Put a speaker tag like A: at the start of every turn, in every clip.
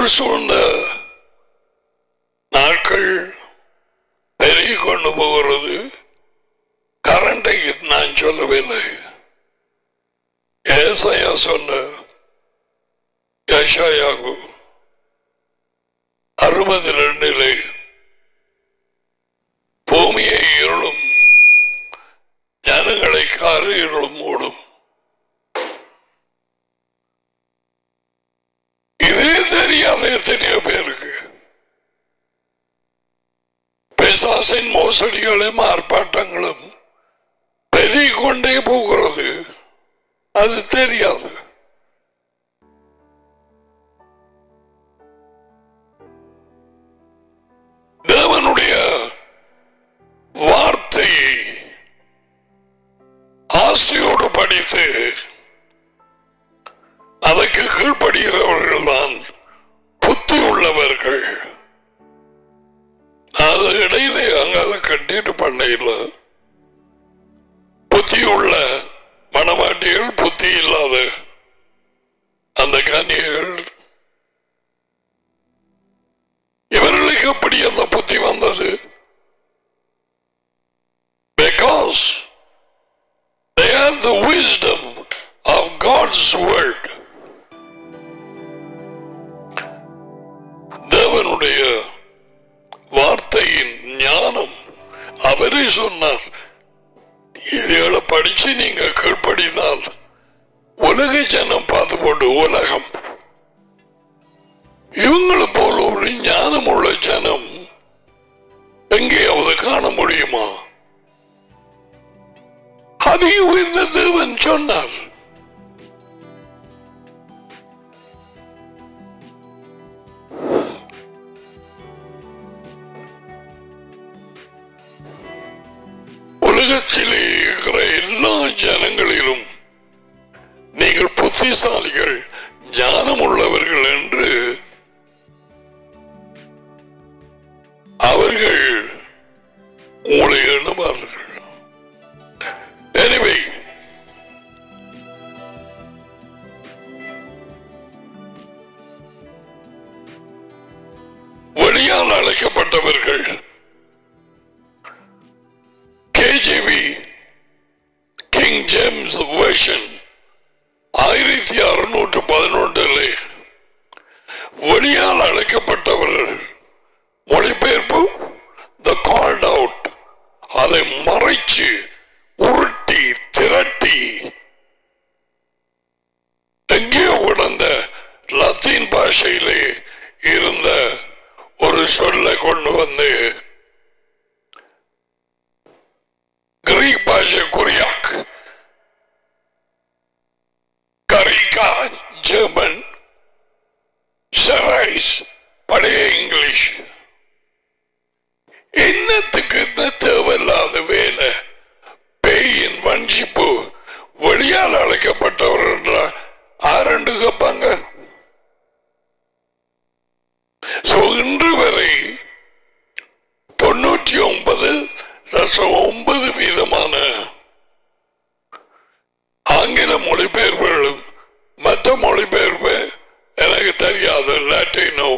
A: இருள் சூழ்ந்த நாட்கள் பெருகி கொண்டு போகிறது. கரண்டை நான் சொல்லவில்லை, ஏசாயா சொன்ன ஏசாயாகு 62 பூமியை இருளும் ஜனங்களை காரு இருளும் மூடும். இதே தெரியாத எத்தனையோ பேருக்கு பிசாசின் மோசடிகளும் ஆர்ப்பாட்டங்களும் பெருகிக் கொண்டே போகிறது. அது தெரியாது. தேவனுடைய வார்த்தையை ஆசையோடு படித்து அதற்கு கீழ்ப்படுகிறவர்கள் தான் புத்தி உள்ளவர்கள். அது இடையிலே அங்கால கண்டிட்டு பண்ணையில் புத்தி உள்ள மனவாட்டிகள், புத்தி இல்லாத அந்த கன்னியர்கள், இவர்களுக்கு எப்படி அந்த புத்தி வந்தது? Because they have the wisdom of God's word. தேவனுடைய வார்த்தையின் ஞானம். அவரே சொன்னார், இதுகளை படிச்சு நீங்க கீழ்ப்படினால் உலக ஜனம் பார்த்து போட்டு உலகம். இவங்களை போல ஒரு ஞானம் உள்ள ஜனம் எங்கேயாவது காண முடியுமா? அதையும் இந்த தேவன் சொன்னார். உலகத்திலே இருக்கிற எல்லா ஜனங்களிலும் நீங்கள் புத்திசாலிகள், ஞானம் உள்ளவர்கள் என்று அவர்கள் உங்களை எண்ணுவார்கள். Anyway, வெளியால் அழைக்கப்பட்டவர்கள் KJV King James Version 1611 வெளியால் அழைக்கப்பட்டவர்கள் மொழிபெயர்ப்பு the called out, அதை மறைச்சு உருட்டி திரட்டி எங்கேயோ உடந்த லத்தீன் பாஷையிலே இருந்த ஒரு சொல்லை கொண்டு வந்து கிரீக் பாஷை குறியாக், கரிகா ஜெர்மன், ஷரைஸ் பழைய இங்கிலீஷ். என்னத்துக்கு இந்த தேவையில்லாத வேலை? பேயின் வஞ்சிப்பு. வெளியால் அழைக்கப்பட்டவர்கள் ஆரண்டு கேட்பாங்க. இன்று வரை 99.9% ஆங்கில மொழிபெயர்ப்புகளும் மற்ற மொழிபெயர்ப்பு எனக்கு தெரியாது. Latino,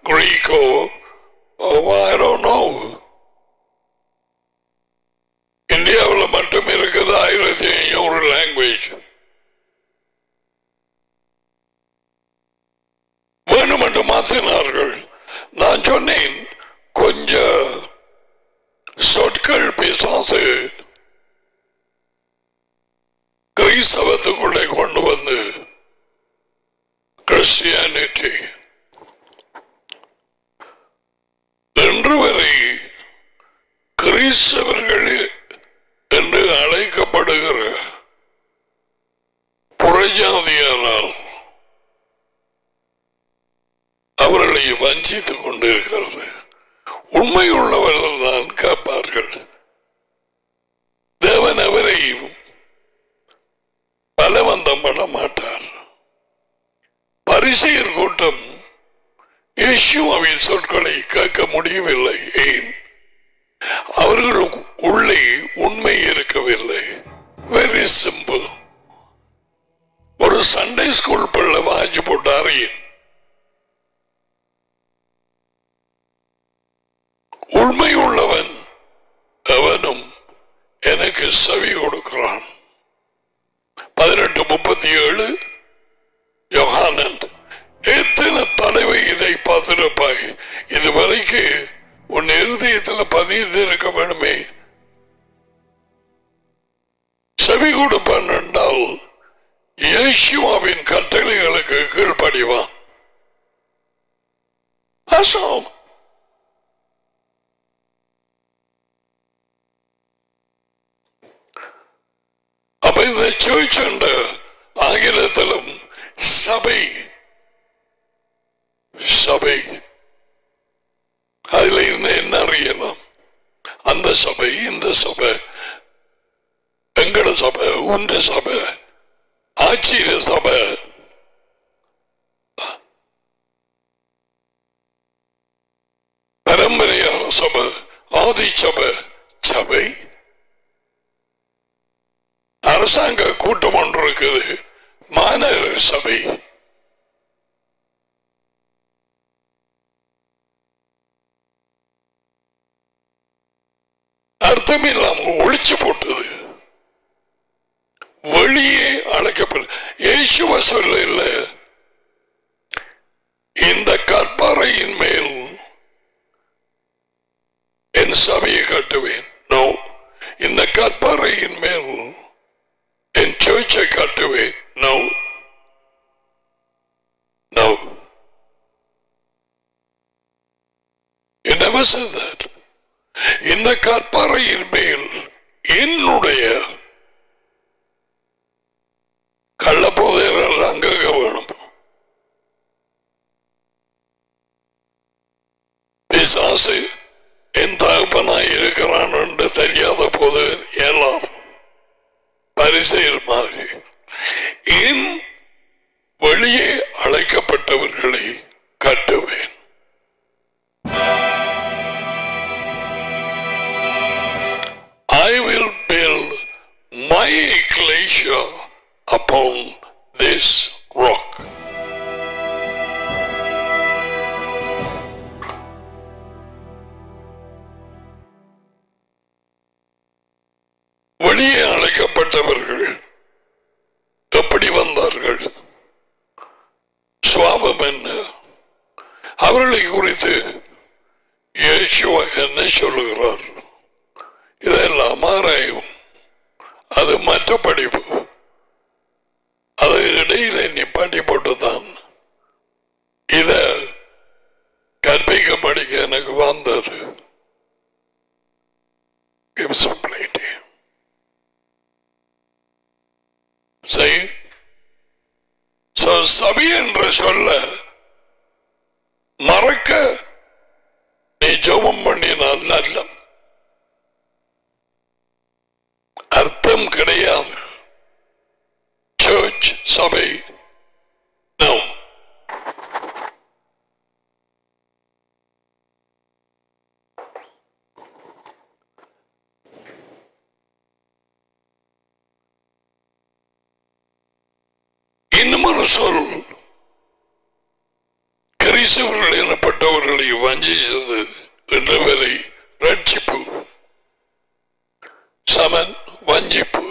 A: கிரீக்கோ, I don't know. இந்தியாவில் மட்டும் இருக்குது 1500 லாங்குவேஜ். வேணுமென்று மாற்றினார்கள். நான் சொன்னேன், கொஞ்ச சொற்கள் பிசாசு கிறிஸ்தவத்துக்குள்ளே கொண்டு வந்து கிறிஸ்டியானிட்டி இன்று வரை கிறிஸ்தவர்கள் என்று அழைக்கப்படுகிற புறஜாதியானால் அவர்களை வஞ்சித்துக் கொண்டிருக்கிறது. உண்மையுள்ளவர்கள் தான் கேட்பார்கள். தேவன் அவரை பலவந்தம் பண்ண மாட்டார். பரிசேயர் கூட்டம் இயேசுவின் சொற்களை கேட்க முடியவில்லை. ஏன்? அவர்களுக்கு உள்ளே உண்மை இருக்கவில்லை. Very simple. ஒரு சண்டே ஸ்கூல் பிள்ளை வாங்கி போட்டாரு. கேட்டிருப்பாய், இதுவரைக்கு உன் இருதயத்தில் பதிந்து இருக்க வேணுமே. செவி கொடுப்பான் என்றால் இயேசுவின் கட்டளைகளுக்கு கீழ்ப்படிவான். அப்ப இந்த சர்ச் என்ற ஆங்கிலத்திலும் சபை சபை அதுல இருந்து என்ன அறியலாம்? அந்த சபை, இந்த சபை, எங்கட சபை, உண்ட சபை, ஆட்சியில சபை, பரம்பரையான சபை, ஆதி சபை, சபை, அரசாங்க கூட்டம் ஒன்று இருக்குது, மாநகர சபை. அர்த்தமில்லாம ஒழிச்சு போட்டது. வெளியே அழைக்கப்படும் இயேசுவ சொல்ல இல்லை, இந்த கற்பாறையின் மேல் என் சபையை கட்டுவேன். நோ, இந்த கற்பாறையின் மேல் என் சர்ச்சை கட்டுவேன். No, no, you never said that. இந்த கற்பாறையின் மேல் என்னுடைய கள்ளப்போதையர்கள் அங்க வேணும். பிசாசு என் தகப்பனாய் இருக்கிறான் என்று தெரியாத போது எல்லாம் பரிசெயல் மாதிரி என் வெளியே அழைக்கப்பட்டவர்களை கட்டுவேன். I will build my ecclesia upon this rock. வெளியே அழைக்கப்பட்டவர்கள் எப்படி வந்தார்கள், சுவாபம் என்ன, அவர்களை குறித்து இயேசுவா என்ன சொல்லுகிறார், இதெல்லாம் ஆராயும். அது மற்ற படிப்பு. அது இடையில நீ பண்ணி போட்டுதான் இத கற்பிக்க படிக்க எனக்கு வந்தது. சபை என்று சொல்ல மறக்க நீ ஜெபம் பண்ணினால் நல்ல அர்த்தம் கிடையாது. சர்ச், சபை, நோ. இன்னும் ஒரு சொல், கிறிஸ்தவர்கள் எனப்பட்டவர்களை வஞ்சித்தது என்ற வரை ரட்சிப்பு சமன் வஞ்சிப்பு.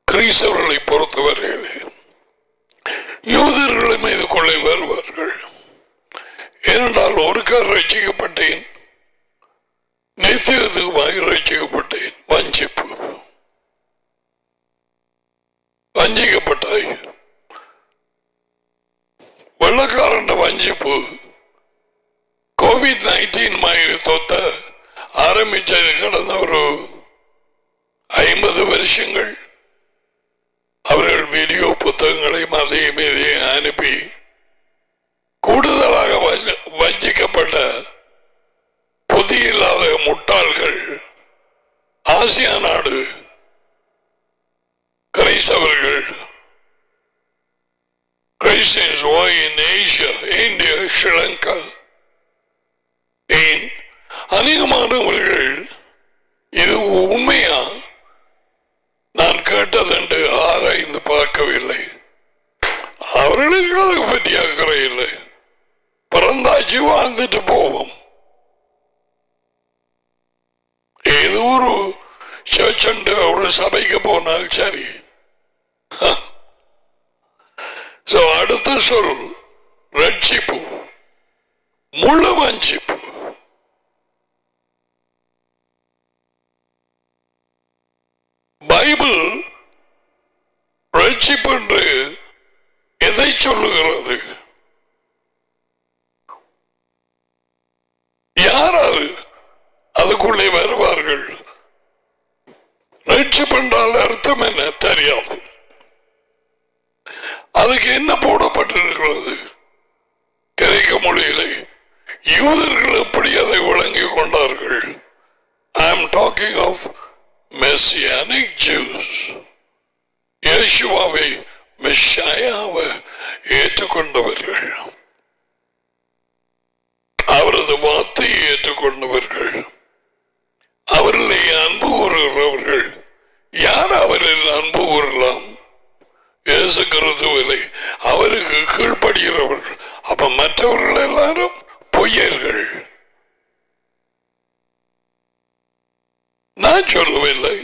A: கிறிஸ்தவர்களை பொறுத்தவரையில் யூதர்களை மீது கொள்ளை வருவார்கள். ஏனென்றால் ஒரு கால் ரட்சிக்கப்பட்டேன், நித்தியத்துக்குமாக ரட்சிக்கப்பட்டேன். வஞ்சிப்பு, வஞ்சிக்கப்பட்டாய். வெள்ளக்காரன் வஞ்சிப்பு COVID-19 மாதிரி தொத்த ஆரம்பிச்சது கடந்த ஒரு 50 வருஷங்கள். அவர்கள் வீடியோ புத்தகங்களை மதையும் இதையும் அனுப்பி கூடுதலாக வஞ்சிக்கப்பட்ட புதியில்லாத முட்டாள்கள் ஆசியா நாடு கிரைஸ்தவர்கள், Christians were in Asia, India, Sri Lanka. ஏன் அநேகமானவர்கள் இது உண்மையா நான் கேட்டதென்று ஆராய்ந்து பார்க்கவில்லை. அவர்களுக்கு அதை பற்றி அக்கறை இல்லை. பிறந்தாச்சு, வாழ்ந்துட்டு போவோம். ஏதோ ஒரு சர்ச் ஒரு சபைக்கு போனால் சரி. அடுத்த சொல் ரட்சிப்பு. முழு வஞ்சிப்பு. பைபிள் ரட்சிப்பு என்று எதை சொல்லுகிறது? யாராவது அதுக்குள்ளே வருவார்கள். ரட்சிப்பு என்றால் அர்த்தம் என்ன தெரியாது. அதுக்கு என்ன போடப்பட்டிருக்கிறது கிரேக்க மொழியிலே? யூதர்கள் எப்படி அதை வழங்கிக் கொண்டார்கள்? I am talking of Messianic Jews. இயேசுவை மெஷாயாவை ஏற்றுக்கொண்டவர்கள், அவரது வார்த்தையை ஏற்றுக்கொண்டவர்கள், அவரிலே அன்பு கூறுகிறவர்கள். யார் அவரில் அன்பு கூறலாம்? இயேசு கிறிஸ்துவிலே அவருக்கு கீழ்ப்படுகிறவர்கள். அப்ப மற்றவர்கள் எல்லாரும் பொய்யர்கள். நான் சொல்லவில்லை,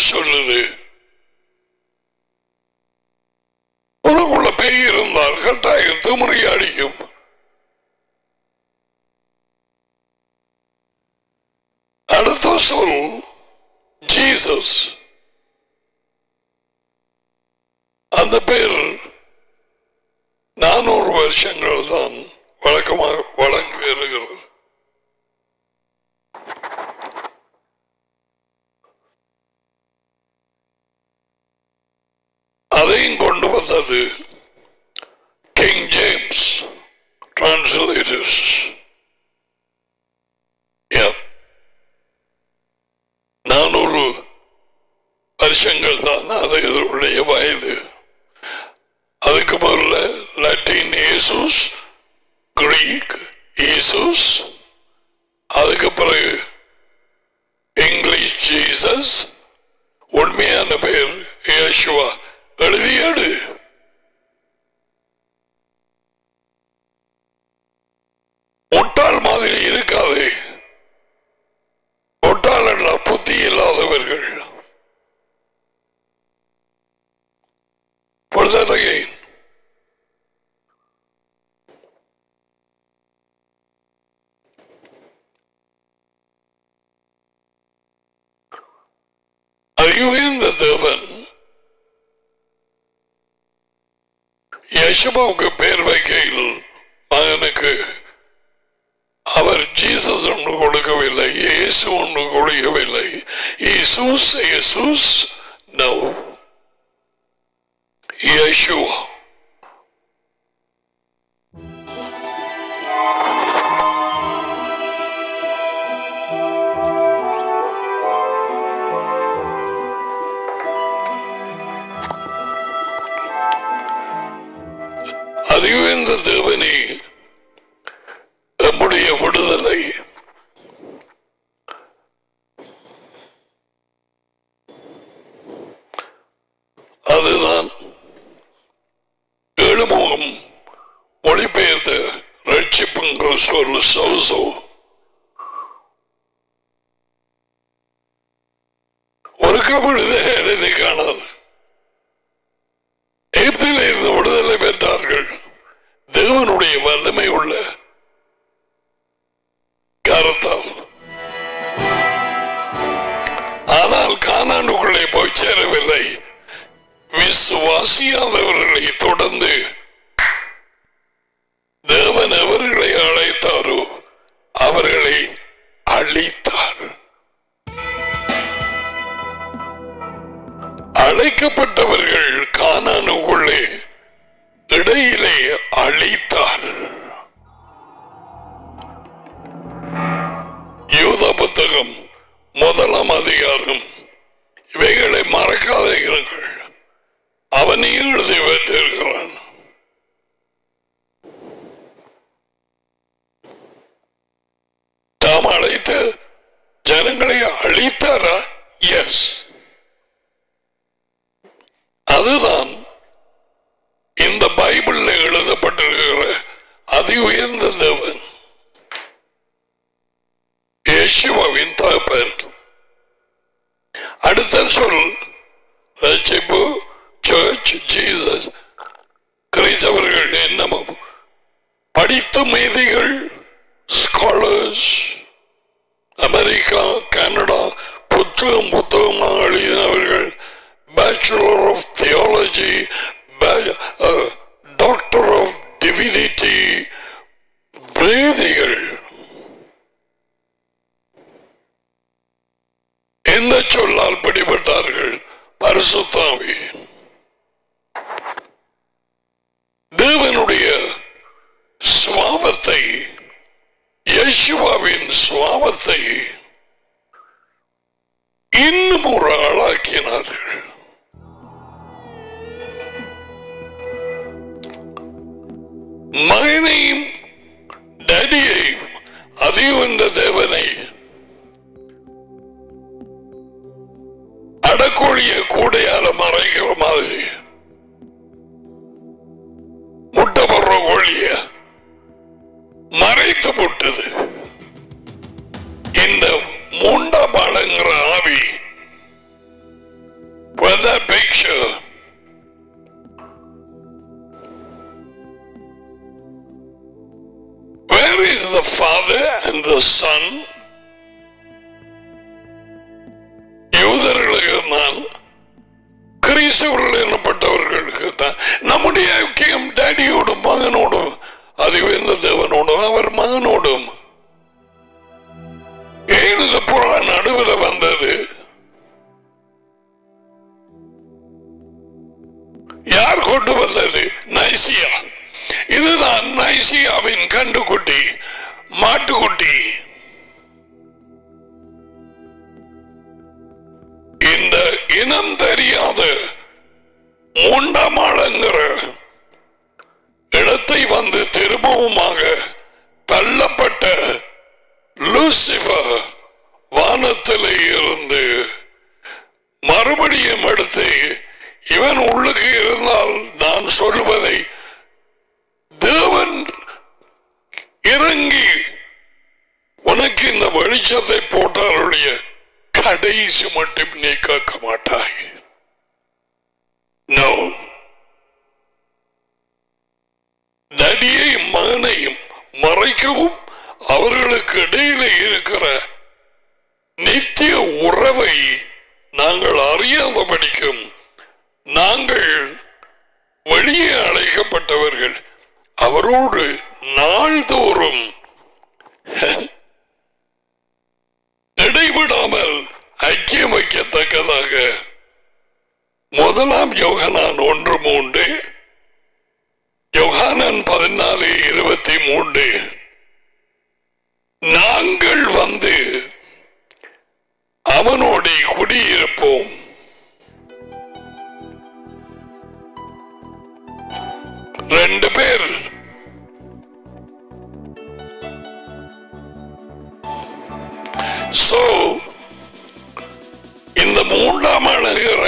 A: சொல்லுது. உனக்குள்ள பேய் இருந்தால் கட்டாயம் திமிரி அடிக்கும். அடுத்த சொல் ஜீசஸ். அந்த பேர் 400 வருஷங்கள் தான் வழக்கமாக வழங்கி வருகிறது. அதையும் கொண்டு வந்தது கிங் ஜேம்ஸ் டிரான்ஸ்லேட்டர்ஸ். 400 வருஷங்கள் தான் அது இதனுடைய வயது. அதுக்கு முதல்ல லத்தீன் ஏசுஸ், கிரீக் ஈசூஸ், அதுக்கு பிறகு இங்கிலீஷ் ஜீசஸ், உண்மையான பேர் யேசுவா. எழுதியாடு. முட்டாள் மாதிரி இருக்காது. முட்டாள் என்ற புத்தி இல்லாதவர்கள். அறிவுந்த தேவன் யேசுவுக்கு பேர் வைக்கையில் மகனுக்கு அவர் ஜீசஸ் ஒன்று கொடுக்கவில்லை, இயேசு ஒன்று கொடுக்கவில்லை. இயேசுஸ் இயேசுஸ் நோ, யேசுவா. அறிவுந்த தேவனே நம்முடைய விடுதலை. அதுதான் ஏழுமுகம் மொழிபெயர்த்த ரட்சிப்புங்கிற சொல் சௌசோ. ஒரு விடுதலை காணாது. எகிப்தில் இருந்து விடுதலை பெற்றார்கள் தேவனுடைய வல்லமை உள்ள கரத்தால். ஆனால் கானானுக்குள்ளே போய் சேரவில்லை. விசுவாசியாதவர்களை தொடர்ந்து தேவன் அவர்களை அழைத்தாரோ அவர்களை அழித்தார். அழைக்கப்பட்டவர்கள் கானானுக்குள்ளே இடையிலே அழித்தார். யூதா புத்தகம் 1 அதிகாரம். இவைகளை மறக்காதீர்கள், அவனே எழுதி வைத்திருக்கிறான். தாம் அழைத்த ஜனங்களை அழித்தாரா? எஸ். அதுதான் இந்த பைபிள்ல எழுதப்பட்டிருக்கிற அதி உயர்ந்த தேவன் யேசுவின் தகப்பன். அடுத்த சொல் ரட்சிப்பு, சர்ச், ஜீசஸ். கிறிஸ்தவர்கள் என்னமும் படித்த மேதைகள், ஸ்காலர்ஸ், அமெரிக்கா, கனடா, புத்தகமாக எழுதினவர்கள், bachelor of theology, doctor of divinity, மேதைகள் எந்த சொல்லால் பிடிபட்டார்கள்? பரிசுத்த ஆவி. தேவனுடைய சுவாபத்தை, யேசுவாவின் சுவாபத்தை இன்னும் ஒரு ஆளாக்கினார்கள். மகனையும் டேடியையும், அதையும் இந்த தேவனை அடக்கோழிய கூடையால மறைக்கிற மாதிரி, முட்டை போடுற கோழிய மறைத்து போட்டது இந்த மூண்டாபாளங்கிற ஆவி. With that picture, where is the Father and the Son? யூதர்களுக்கு தான், கிறிஸ்தவர்கள் எனப்பட்டவர்களுக்கு தான். நம்முடைய ஐக்கியம் டேடியோடும் மகனோடும், அதுவே இந்த தேவனோடும் அவர் மகனோடும். ஏன் இது புறா நடுவில் வந்தது? யார் கொண்டு வந்தது? நைசியா. இதுதான் நைசியாவின் கண்டுகுட்டி, மாட்டுக்குட்டி. இந்த இனம் தெரியாத மூண்டாமாளங்கிற இடத்தை வந்து திரும்பவுமாக தள்ளப்பட்ட லூசிபர் வானத்திலே இருந்து மறுபடியும் எடுத்து, இவன் உள்ளுக்கு இருந்தால் நான் சொல்லுவதை தேவன் இறங்கி உனக்கு இந்த வெளிச்சத்தை போட்டாருடைய கடைசி மட்டும் நீ கேட்க மாட்டாய். நோ, நடியையும் மகனையும் மறைக்கவும் அவர்களுக்கு இடையிலே இருக்கிற நித்திய உறவை நாங்கள் அறியாதபடிக்கும் நாங்கள் வெளியே அழைக்கப்பட்டவர்கள் அவரோடு நாள்தோறும் இடைவிடாமல் ஐக்கியம் வைக்கத்தக்கதாக 1 யோகனான் 1:3, யோகானன் 14:23 நாங்கள் வந்து அவனோடு குடியிருப்போம். ரெண்டு பேர் சோ இந்த 3ஆம் அழகிற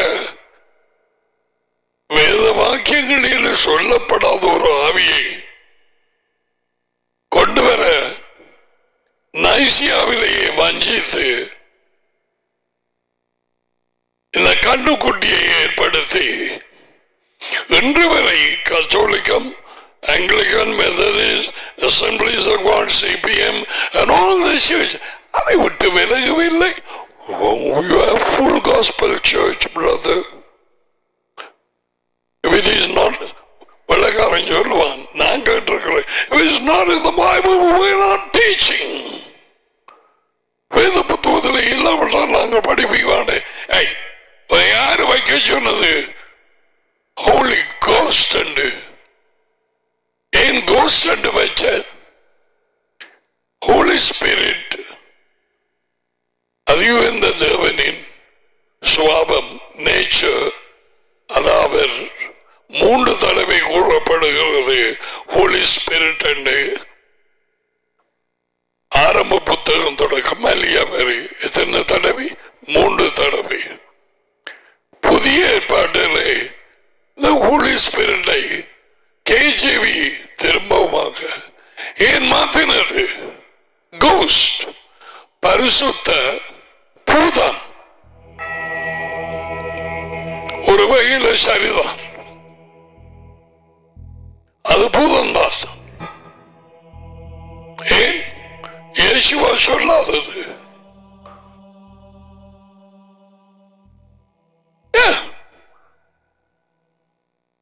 A: வேத வாக்கியங்களில் சொல்லப்படாத ஒரு ஆவியை கொண்டு வர நைசியாவிலேயே வஞ்சித்து இந்த கண்ணுக்குட்டியை ஏற்படுத்தி இன்று வரை கத்தோலிக்கம், Anglican, Methodist, Assemblies of God, CPM and all this church அதை விட்டு விலகவில்லை. You have full gospel church, brother. If it is not, வெள்ளக்காரன் சொல்லுவான், நான் கேட்டிருக்கிறேன், if it is not in the Bible, we are not teaching. வேத புத்தகத்தில் இல்லாவிட்டால் நாங்கள் படிப்பிக்குவானே. யாரு வைக்க சொன்னது? Holy Ghost and ஏன் Ghost and வச்ச? Holy Spirit அதுவும் இந்த தேவனின் சுவாபம், நேச்சர். அதாவது 3 தடவை கூறப்படுகிறது Holy Spirit என்று. ஆரம்ப புத்தகம் தொடக்கம் மல்லியா வரை எத்தனை தடவை? 3 தடவை. புதிய ஏற்பாட்டிலே இந்த Holy Spirit-ஐ KJV திரும்பமாக ஏன் மாற்றினது? கோஸ்ட், பரிசுத்த பூதம். ஒரு வகையில சரிதான், அது பூதம் தான். இயேசுவா சொல்லாதது.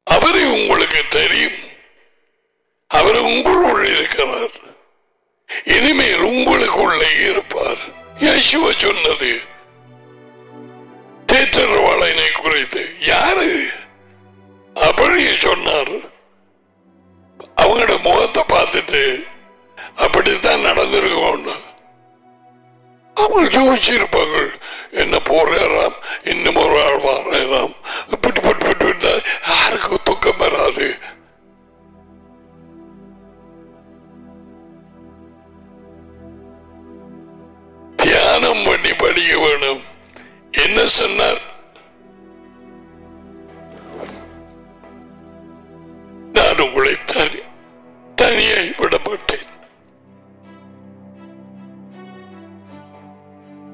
A: அவரை உங்களுக்கு தெரியும், அவர் உங்களுள் இருக்கிறார், இனிமேல் உங்களுக்குள்ளே இருப்பார். இயேசுவா சொன்னது தேற்றரவாளனை குறித்து. யாரு அப்படியே சொன்னார்? அவங்களோட முகத்தை பார்த்துட்டு அப்படித்தான் நடந்திருக்கும். அவங்க யோசிச்சிருப்பாங்க, என்ன போறாராம், இன்னும் ஒரு ஆள் வாராம், இப்படி பட்டு யாருக்கு துக்கம் வராது. தியானம் பண்ணி படிக்க வேணும். என்ன சொன்னார்? நான் உங்களை தனியாய் விட மாட்டேன்.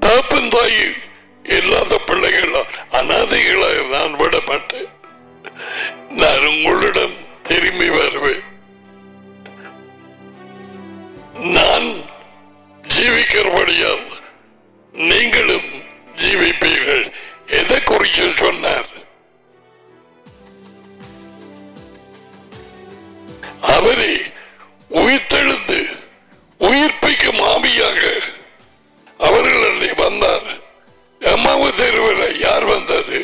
A: தாப்பன் தாயி இல்லாத பிள்ளைகளா, அனாதைகளாக நான் விட மாட்டேன். நான் உங்களிடம் திரும்பி வருவேன். நான் ஜீவிக்கிறபடியால் நீங்களும் ஜீவிப்பீர்கள். எதை குறித்து சொன்னார்? அவரை உயிர்த்தெழுந்து உயிர்ப்பிக்கும் ஆவியாக அவர்களிடையே வந்தார். அம்மாவு தெருவில் யார் வந்தது?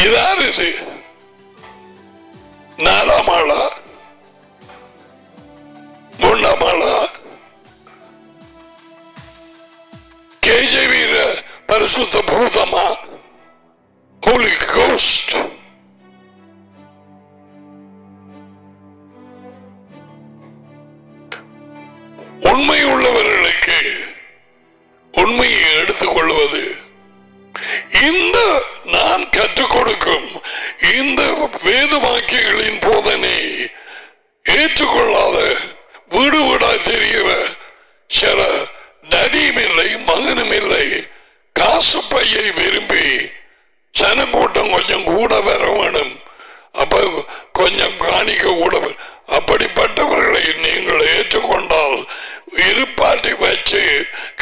A: இதார் இது? நாலாம் ஆளா, மூன்றாம் ஆளா? கேஜே வீர பரிசுத்த பூதமா, Holy Ghost? உண்மை உள்ளவர்களுக்கு உண்மையை எடுத்துக் கொள்வது. இந்த நான் கற்றுக் கொடுக்கும் இந்த வேத வாக்கியங்களின் போதனை ஏற்றுக்கொள்ளாத வீடு வீடாய் தெரிகிற சில நடியும் இல்லை, மகனும் இல்லை, காசு பையை விரும்பி சனக்கூட்டம் கொஞ்சம் கூட வர வேணும், அப்ப கொஞ்சம் காணிக்க கூட, அப்படிப்பட்டவர்களை நீங்கள் ஏற்றுக்கொண்டால், இருப்பாட்டி வச்சு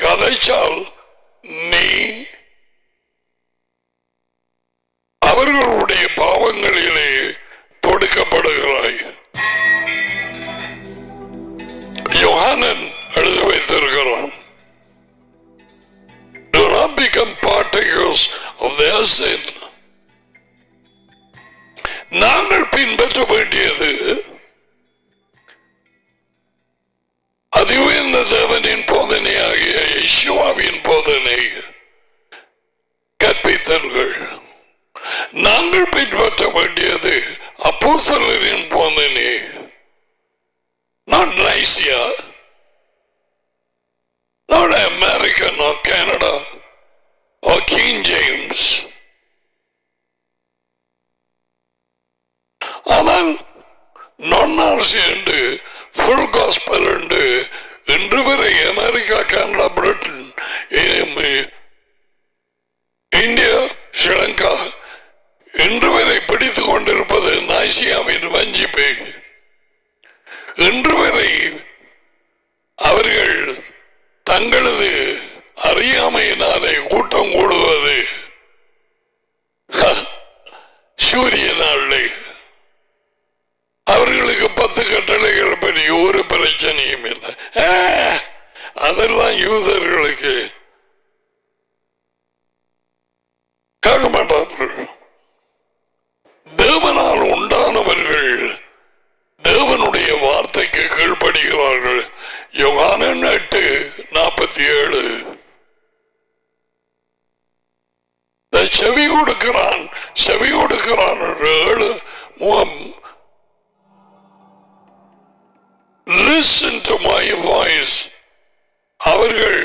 A: கதைச்சால் நீ அவர்களுடைய பாவங்களிலே தொடுக்கப்படுகிறாய். யோகானன் எழுதி வைத்திருக்கிறான், do not become partakers of their sin. நாங்கள் பின்பற்ற வேண்டியது அதிவேந்த தேவனின் போதனையாகிய யெகோவாவின் போதனை, கற்பித்தல்கள். நாங்கள் பின்பற்ற வேண்டியது அப்போஸ்தலரின் போதனை, not Nicaea, not America, not Canada or King James. ஆனால் non-Nazi என்று full gospel என்று இன்று வரை America, Canada, Britain, India, Sri Lanka இன்று வரை பிடித்துக் கொண்டிருப்பது நாசியாவின் வஞ்சிப்பு. இன்று வரை அவர்கள் தங்களது அறியாமையினாலே கூட்டம் கூடுவது சூரிய நாளை. அவர்களுக்கு 10 கட்டளைகள் பற்றி ஒரு பிரச்சனையும் இல்லை. அதெல்லாம் யூதர்களுக்கு கேட்க மாட்டார்கள். தேவனால் உண்டானவர்கள் தேவனுடைய வார்த்தைக்கு கீழ்ப்படுகிறார்கள். யோகானன் 8:47. செவி கொடுக்கிறான் 7 முகம். Listen to my voice. அவர்கள்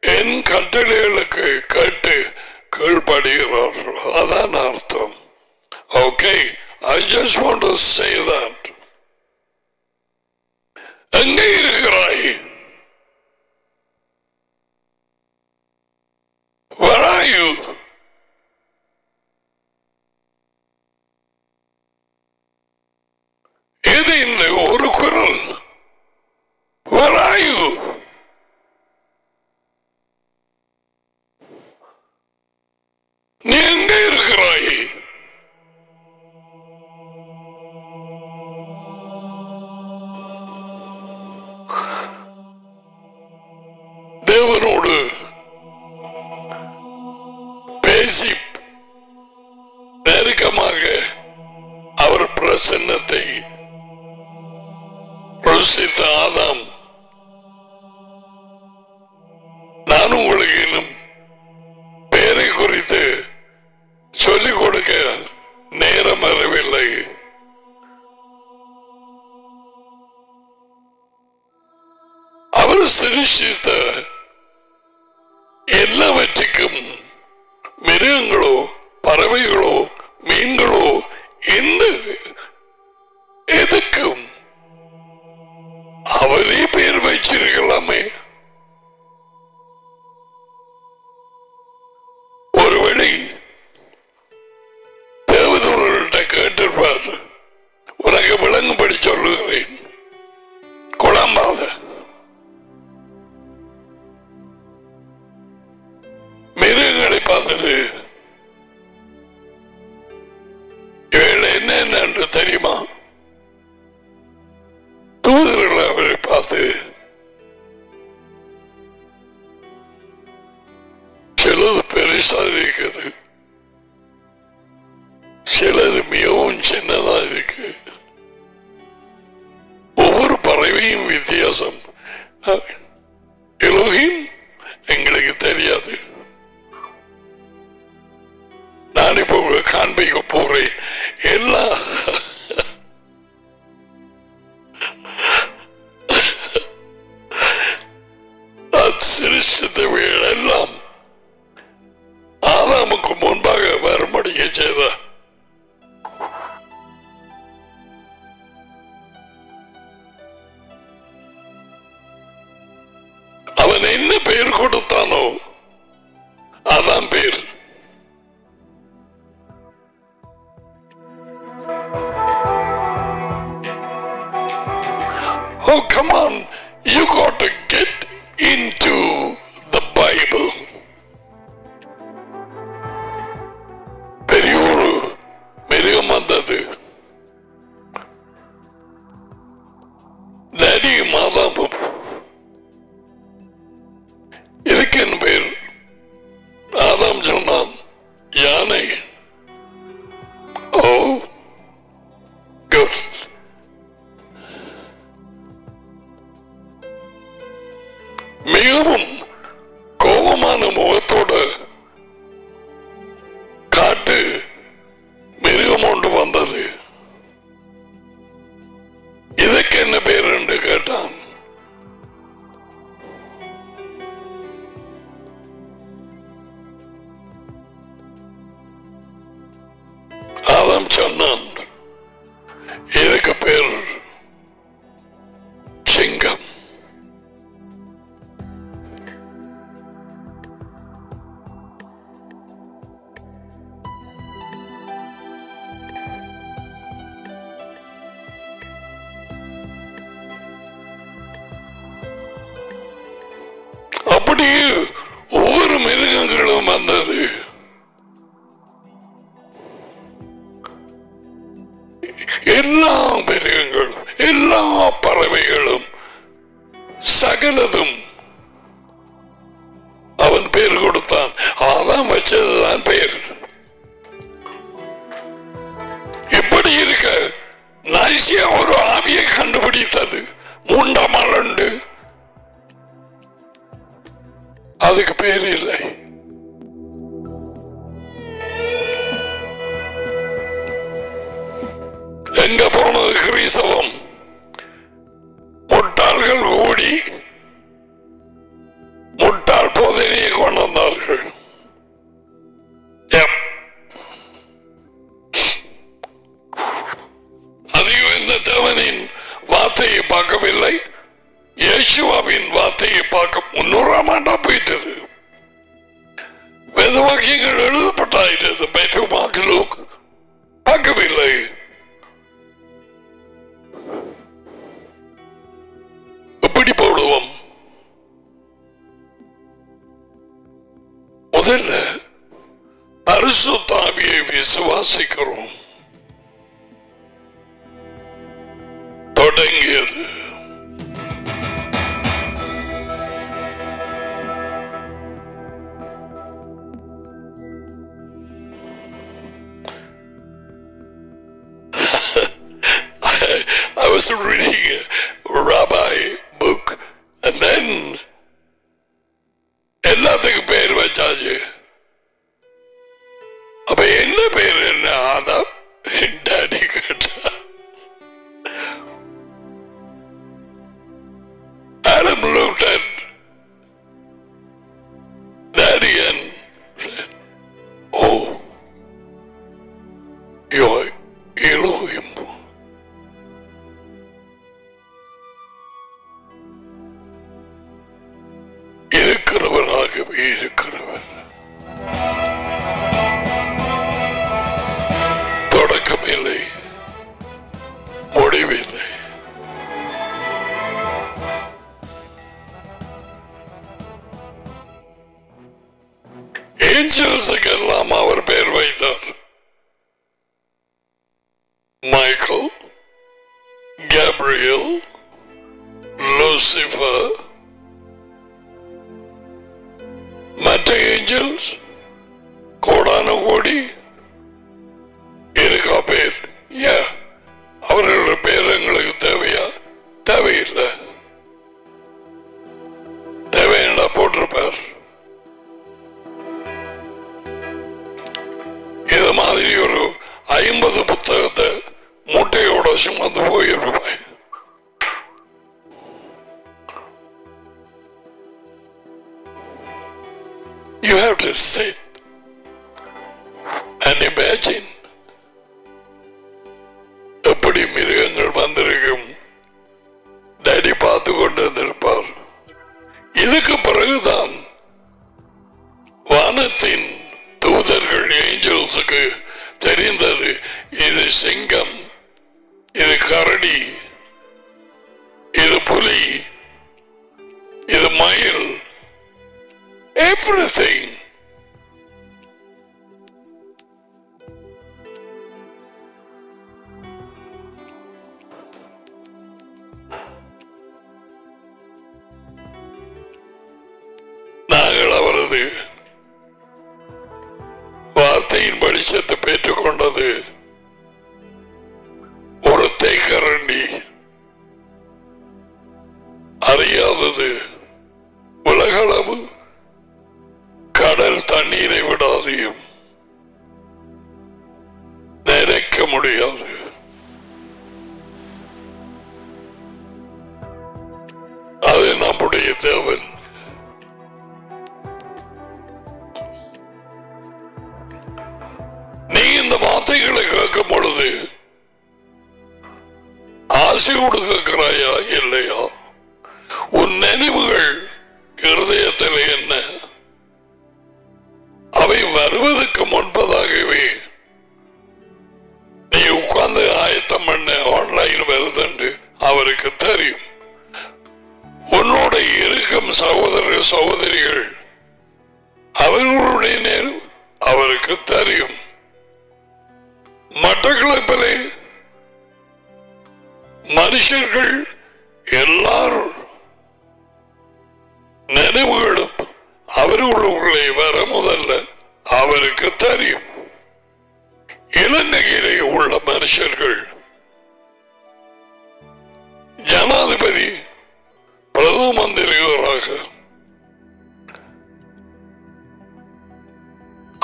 A: என் கட்டளைகளுக்கு கேட்டு கீழ்ப்படுகிறார்கள். அதான் அர்த்தம். Okay, I just want to say that. எங்கே இருக்கிறாய்? Where are you? ஆதாம். நானும் உங்களுக்கு இன்னும் பேரை குறித்து சொல்லிக் கொடுக்க நேரம் வரவில்லை. அவர் சிருஷ்டித்த எல்லாவற்றுக்கும் மிருகங்களோ பறவைகளோ மீன்களோ எந்த எதுக்கும் அவரே பேர் வச்சிருக்கலாமே. ஒருவேளை தேவதூர்கள்ட்ட கேட்டிருப்பார். உனக்கு விளங்கும்படி சொல்லுகிறேன், குழம்பாத. மிருகங்களை பார்த்துட்டு என்னென்று தெரியுமா? தூதர்களை அவரை பார்த்து சிலது பெருசா இருக்குது, சிலது மிகவும் சின்னதா இருக்கு. ஒவ்வொரு பறவையும் வித்தியாசம். எலோஹிம் எங்களுக்கு தெரியாது. நான் இப்போ காண்பிக்க போறேன். எல்லா சிருஷ்டித்தவைகள் எல்லாம் ஆதாமுக்கு முன்பாக வரும்படிய செய்த அவன் என்ன பெயர் கொடுத்தானோ அதான் பேர். Oh, come on, you got to get into the Bible. பெரியோரு மிருகம் வந்தது. டேடி மாதாமும் இதுக்கு என்ன பேர்? ஆதாம் சொன்னான் யானை. ஓ குட். மிகவும் கோபமான முகத்தோடு காட்டு மிருகம் ஒன்று வந்தது. இதுக்கு என்ன பேர் என்று கேட்டான். ஆதாம் சொன்னான் இதுக்கு பேர் சிங்கம். அப்படியே ஒவ்வொரு மிருகங்களும் வந்தது. எல்லா மிருகங்களும் எல்லா பறவைகளும் சகலதும் அவன் பேர் கொடுத்தான். அதான் வச்சதுதான் பேர். இப்படி இருக்க நைசியா ஒரு ஆவியை கண்டுபிடித்தது. மூன்றாம் ஆண்டு அதுக்கு பேர் இல்லை. எங்க போனது கிறிஸ்தவம்? முட்டாள்கள் கூடி முட்டாள் போதனையை கொண்டு வந்தார்கள். அதிகம் இந்த தேவனின் வார்த்தையை பார்க்கவில்லை, இயேசுவின் வார்த்தையை பார்க்க 300ஆம் ஆண்டா போயிட்டது. வேத வாக்கியங்கள் எழுதப்பட்டாயிட்டது. மேத்யூ, மார்க், லூக் பார்க்கவில்லை. எப்படி போடுவோம்? முதல்ல பரிசுத்த ஆவியை விசுவாசிக்கிறோம். தொடங்கியது I was reading Rabbi இருக்கிறவராகவே இருக்கிறவர். தொடக்கமில்லை, முடிவில்லை. ஏஞ்சல்ஸுக்கு எல்லாம் அவர் பெயர் வைத்தார். Michael, Gabriel, Lucifer. மற்ற ஏஞ்சல்ஸ் கோடான கோடி இருக்கா பேர். அவர்களுடைய பேர் எங்களுக்கு தேவையா? தேவையில்லை. தேவையா போட்டிருப்பார். இது மாதிரி ஒரு 50 புத்தகத்தை மூட்டையோட சுமந்து போயிருப்பாய். You have to sit and imagine எப்படி மிருகங்கள் வந்திருக்கும். டேடி பார்த்து கொண்டு வந்திருப்பார். இதுக்கு பிறகுதான் வானத்தின் தூதர்கள் ஏஞ்சல்ஸுக்கு தெரிந்தது. இது சிங்கம், இது கரடி, இது புலி, இது மயில், everything. நாங்கள் அவரது வார்த்தையின் வெளிச்சத்தை பெற்றுக் கொண்டது ஒரு தேக்கரண்டி. அறியாதது உலகளவு கடல் தண்ணீரை விடாதையும் நினைக்க முடியாது. அது நம்முடைய தேவன். நீ இந்த வார்த்தைகளை கேட்கும் பொழுது ஆசையோடு கேட்கிறாயா இல்லையா? உன் நினைவுகள் இருதயத்தில் என்ன? அவை வருவதற்கு முன்பதாகவே நீ உட்கார்ந்து ஆயத்தம் பண்ண ஆன்லைன் வருதுண்டு அவருக்கு தெரியும். உன்னோட இருக்கும் சகோதர சகோதரிகள் அவர்களுடைய நேரம் அவருக்கு தெரியும். மட்டக்களப்பிலே மனுஷர்கள் எல்லாரும் நினைவுகளும் அவர்களுக்குள்ளே வர முதல்ல அவருக்கு தெரியும். இலங்கையிலே உள்ள மனுஷர்கள் ஜனாதிபதி பிரதம மந்திரிகளாக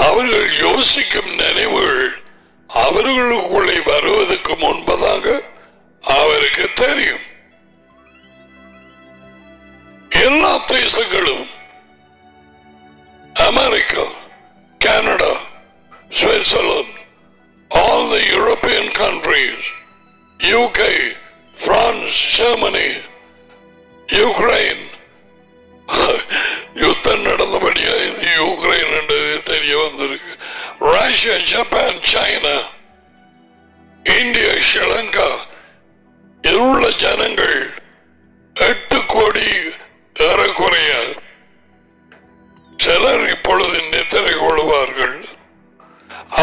A: அவர்கள் யோசிக்கும் நினைவுகள் அவர்களுக்குள்ளே வருவதற்கு முன்பதாக அவருக்கு தெரியும். எல்லா தேசங்களும் America, Canada, Switzerland, all the European countries, UK, France, Germany, Ukraine. யுத்தம் நடந்தபடியா இது யுக்ரைன் என்றது தெரிய வந்திருக்கு. Russia, Japan, China, India, Sri Lanka, இதில் உள்ள ஜனங்கள் 8 கோடி ஏறக்குறைய. சிலர் இப்பொழுது நித்திரை கொள்வார்கள்.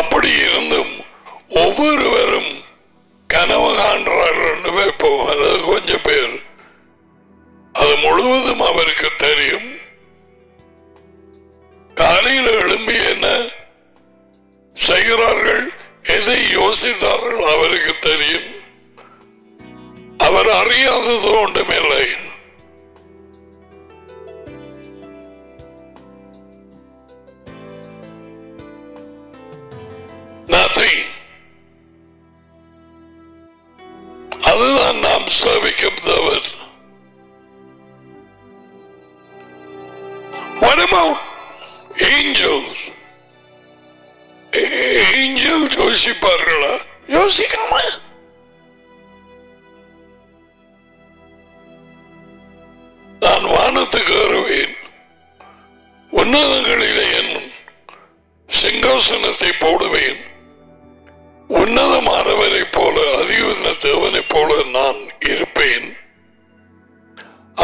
A: அப்படி இருந்தும் ஒவ்வொருவரும் கனவு காண்றார்கள் வைப்போம். அதாவது கொஞ்சம் பேர் அது முழுவதும் அவருக்கு தெரியும். காலையில் எழும்பி என்ன செய்கிறார்கள், எதை யோசித்தார்கள் அவருக்கு தெரியும். அவர் அறியாதது ஒன்றுமில்லை. Nothing. அதுதான் நாம் சேவிக்கும் தேவன். What about angels? Angels யோசிப்பார்களா? யோசிக்காம நான் வானத்துக்கு ஏறுவேன், வானங்களிலே என் சிங்காசனத்தை போடுவேன். உன்னதமானவரை போல அதியுள்ள தேவனை போல நான் இருப்பேன்.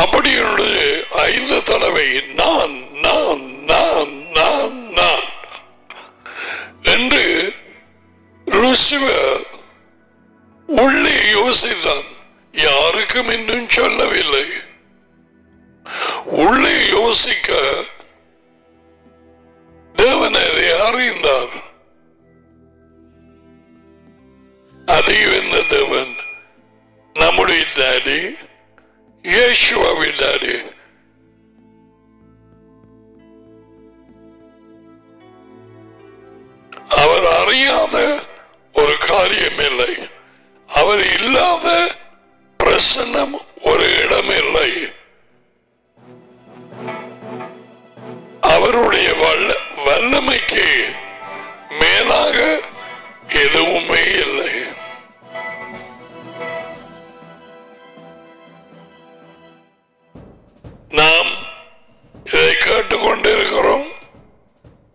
A: அப்படி என்னுடைய 5 தடவை நான் நான் நான் நான் நான் என்று லூசிபர் உள்ளே யோசித்தான். யாருக்கும் இன்னும் சொல்லவில்லை. உள்ளே யோசிக்க தேவன் அதை அறிந்தார். அதிக தேவன் நம்முடைய டாடி, இயேசுவின் டாடி. அவர் அறியாத ஒரு காரியம் இல்லை. அவர் இல்லாத பிரசன்னம் ஒரு இடம் இல்லை. அவருடைய வல்லமைக்கு மேலாக எதுவுமே இல்லை. நாம் இதை கேட்டுக்கொண்டிருக்கிறோம்.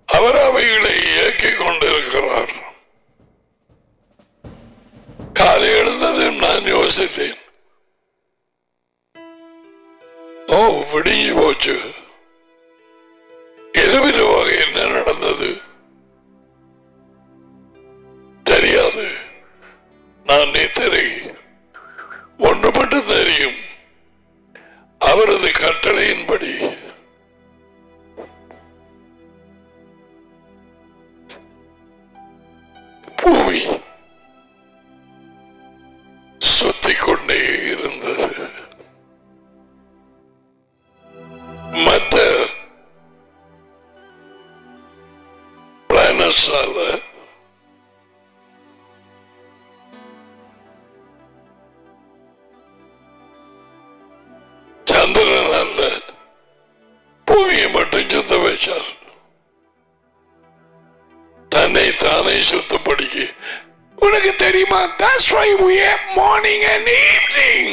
A: அவர் அவைகளை இயக்கிக் கொண்டிருக்கிறார். காலை எழுந்ததும் நான் யோசித்தேன், விடிஞ்சு போச்சு. இரவிரவாக என்ன நடந்தது தெரியாது. நான் நித்திரை ஒன்று மட்டும் தெரியும், அவரது கட்டளையின்படி பூமி சுத்திக் கொண்டே இருந்தது. மற்ற பிளானட்ஸால சந்திரன் அல்ல, பூமியை மட்டும் சுத்த வச்சார். தன்னை தானே சுத்தப்படிக்க. உனக்கு தெரியுமா? That's why we have morning and evening.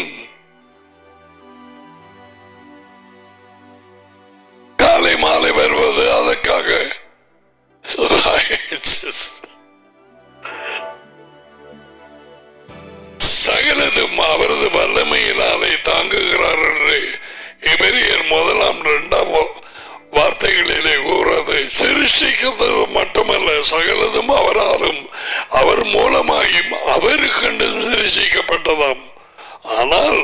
A: காலை மாலை வருவது அதற்காக. சகலதும் அவரது வல்லமையினாலே தாங்குகிறார் என்று எபிரேயர் 1-2 வார்த்தைகளிலே கூறது. சிருஷ்டிக்கிறது மட்டுமல்ல, சகலதும் அவராலும் அவர் மூலமாயும் அவருக்கென்று சிருஷ்டிக்கப்பட்டதாம். ஆனால்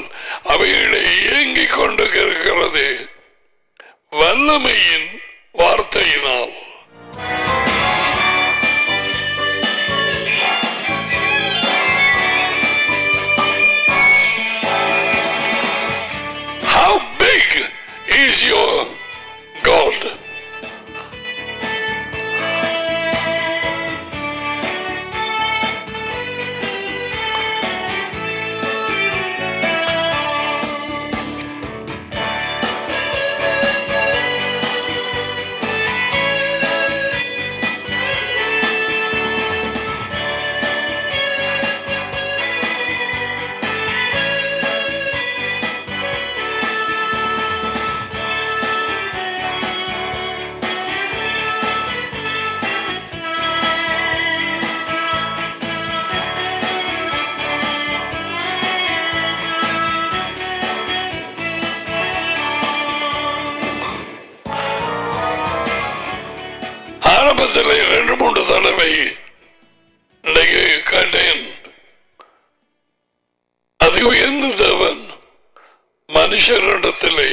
A: அவைகளை இயங்கிக் கொண்டு இருக்கிறது வல்லமையின் வார்த்தையினால். How big is your God? ஆரம்பத்தில் 2-3 தடவை இன்றைக்கு கண்டேன். அது உயர்ந்த தேவன் மனுஷனிடத்திலே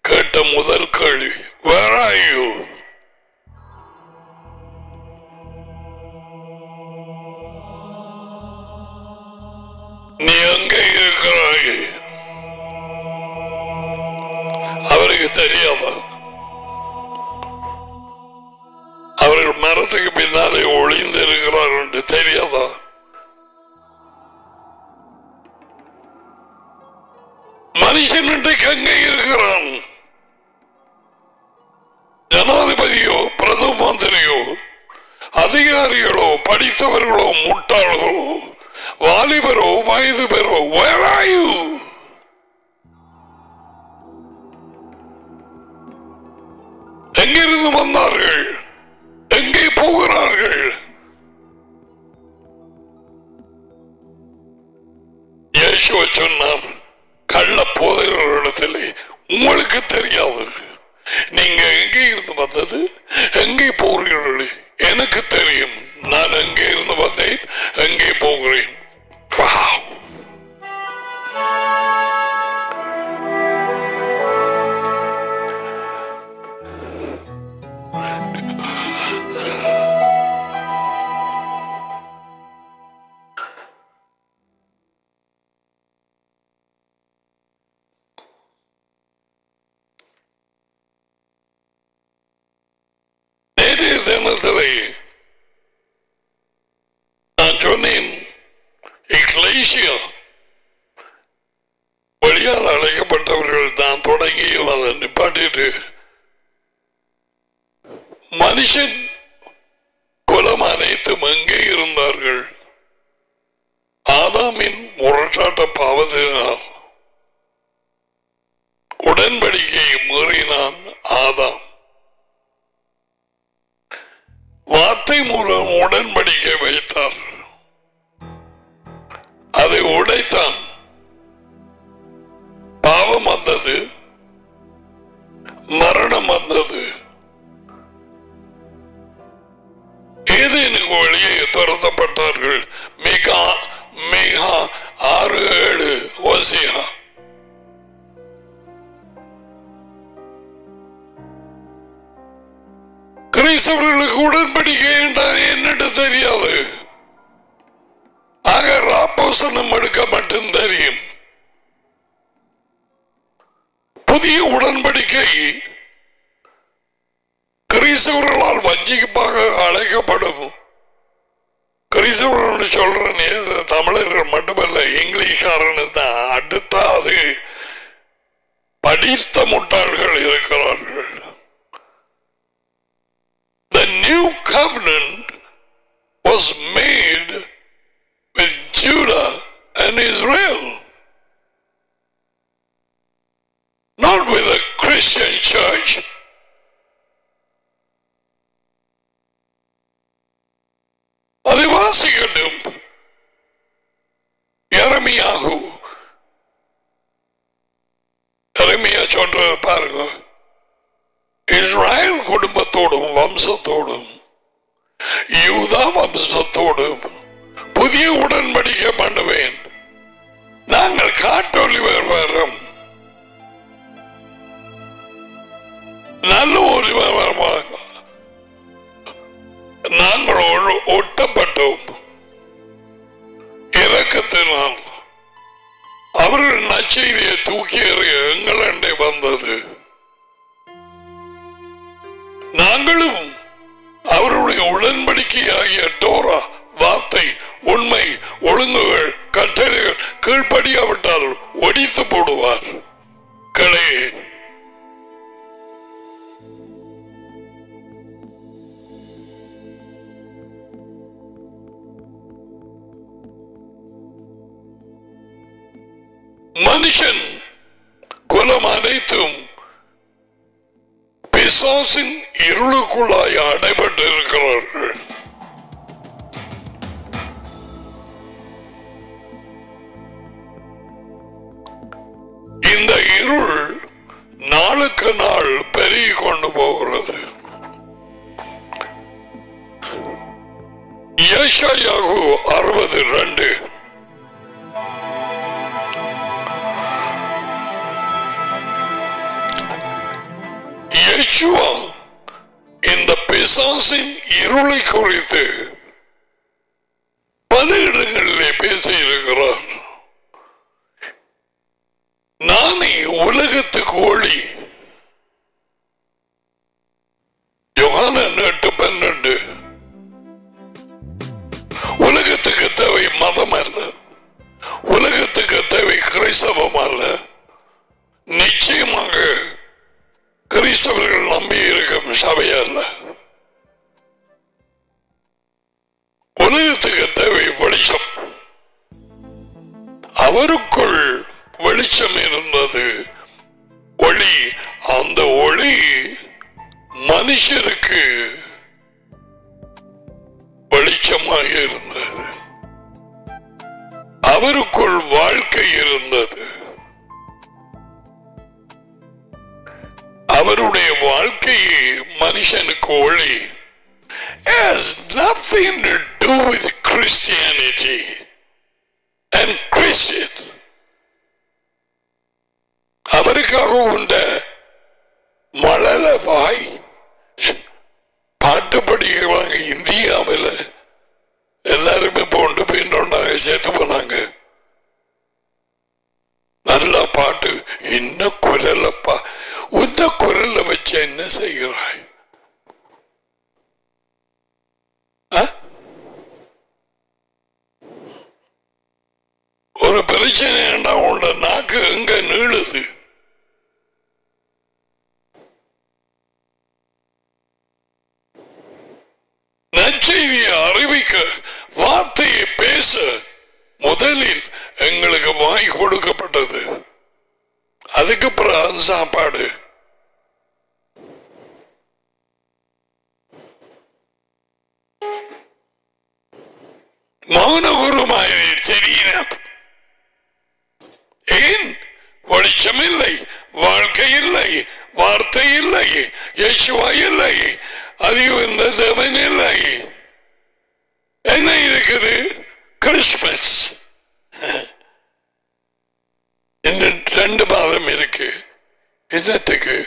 A: கேட்ட முதல் கேள்வி, Where are you? நீ எங்கே இருக்கிறாய்? அவருக்கு தெரியாதா? அவர்கள் மரத்துக்கு பின்னாலே ஒளிந்து இருக்கிறார் என்று தெரியாதா? மனுஷன் இன்றைக்கு அங்கே இருக்கிறான். ஜனாதிபதியோ பிரதம மந்திரியோ அதிகாரிகளோ படித்தவர்களோ முட்டாள்களோ வாலிபரோ வயது பெறோ, Where are you? இருந்து வந்தார்கள், எங்கே போகிறார்கள்? இயேசுவை சொன்னார், கள்ள போதகர்களிடத்தில் உங்களுக்கு தெரியாது, நீங்க எங்கே இருந்து வந்தது, எங்கே போகிறீர்கள்? எனக்கு தெரியும், நான் எங்கே இருந்து வந்தேன், எங்கே போகிறேன். தினத்திலே நான் சொன்னேன், எக்லேசியா வழியால் அழைக்கப்பட்டவர்கள் தான் தொடங்கி அதை நிப்பாட்டிட்டு மனுஷன் குலம் அனைத்தும் எங்கே இருந்தார்கள்? ஆதாமின் முரட்டாட்ட பாவத்தினால் உடன்படிக்கையை மீறினான் ஆதாம். வார்த்தை மூலம் உடன்படிக்கை வைத்தார், அதை உடைத்தான். பாவம் வந்தது, மரணம் வந்தது. ஏதேனுக்கு வெளியே துரத்தப்பட்டார்கள். மிகா 6:7 ஓசியா. கிறிஸ்தவர்களுக்கு உடன்படிக்கை என்றால் என்னன்னு தெரியாது. ஆக ராப்போசனம் எடுக்க மட்டும் தெரியும். புதிய உடன்படிக்கை கிறிஸ்தவர்களால் வஞ்சிப்பாக அழைக்கப்படும். கிறிஸ்தவர்கள் சொல்றேன், தமிழர்கள் மட்டுமல்ல, இங்கிலீஷ்காரன் தான். அடுத்த அது படித்த முட்டாள்கள் இருக்கிறார்கள். The new covenant was made with Judah and Israel, not with a Christian church. அதை வாசிக்கட்டும். எரேமியா சொல்றது பாருங்க. இஸ்ராயல் குடும்பத்தோடும் வம்சத்தோடும் யூதா வம்சத்தோடும் புதிய உடன்படிக்கை பண்ணுவேன். நாங்கள் காட்டொலி வரம் நல்ல ஒளிவரமாக நாங்கள் ஒட்டப்பட்டோம். இரக்கத்தினால் அவர்கள் நற்செய்தியை தூக்கி எறிய எங்களண்டை வந்தது. நாங்களும் அவருடைய உடன்படிக்கையாகிய டோரா வார்த்தை உண்மை ஒழுங்குகள் கட்டளைகள் கீழ்ப்படியாவிட்டால் ஒடித்து போடுவார். கடே மனுஷன் குலம் அனைத்தும் பிசாசின் இருளுக்குள்ளாய் அடைபட்டு இருக்கிறார்கள். இந்த இருள் நாளுக்கு நாள் பெருகி கொண்டு போகிறது. ஏசாயாவு 60:2 யெகோவா இந்த பிசாசின் இருளை குறித்து பல இடங்களிலே பேசியிருக்கிறார். நானே உலகத்துக்கு ஒளி. யோவான் 8:12. உலகத்துக்கு தேவை மதம் அல்ல, உலகத்துக்கு தேவை கிறிஸ்தவம் அல்ல. நிச்சயமாக கிறிஸ்தவர்கள் நம்பி இருக்கும் சபை அல்ல. உலகத்துக்கு தேவை வெளிச்சம். அவருக்குள் வெளிச்சம் இருந்தது, ஒளி. அந்த ஒளி மனுஷருக்கு வெளிச்சமாக இருந்தது, அவருக்குள் வாழ்க்கை இருந்தது, அவருடைய வாழ்க்கையே மனுஷனுக்கு ஒளி. Has nothing to do with Christianity and Christian. அவருக்காக உண்ட மழல வாய் பாட்டு படிக்கிறாங்க. இந்தியாவில் எல்லாருமே போண்டு போயிட்டாங்க, சேர்த்து போனாங்க. நல்லா பாட்டு, என்ன குரலப்பா, உந்த குரல்ல வச்ச என்ன செய்கிறாய்? ஒரு பிரச்சனை உண்ட நாக்கு எங்க நீளுது? நற்செய்தியை அறிவிக்க, வார்த்தையை பேச முதலில் எங்களுக்கு வாய் கொடுக்கப்பட்டது. அதுக்கு பிறகு சாப்பாடு. மௌன குருமாய் தெரியும். ஏன் வெளிச்சம் இல்லை, வாழ்க்கை இல்லை, வார்த்தை இல்லை, இயேசுவா இல்லை, அதிகம் இந்த தேவன் இல்லை. என்ன இருக்குது? கிறிஸ்துமஸ் இன்னும் 2 மாதம் இருக்கு. என்னத்துக்கு?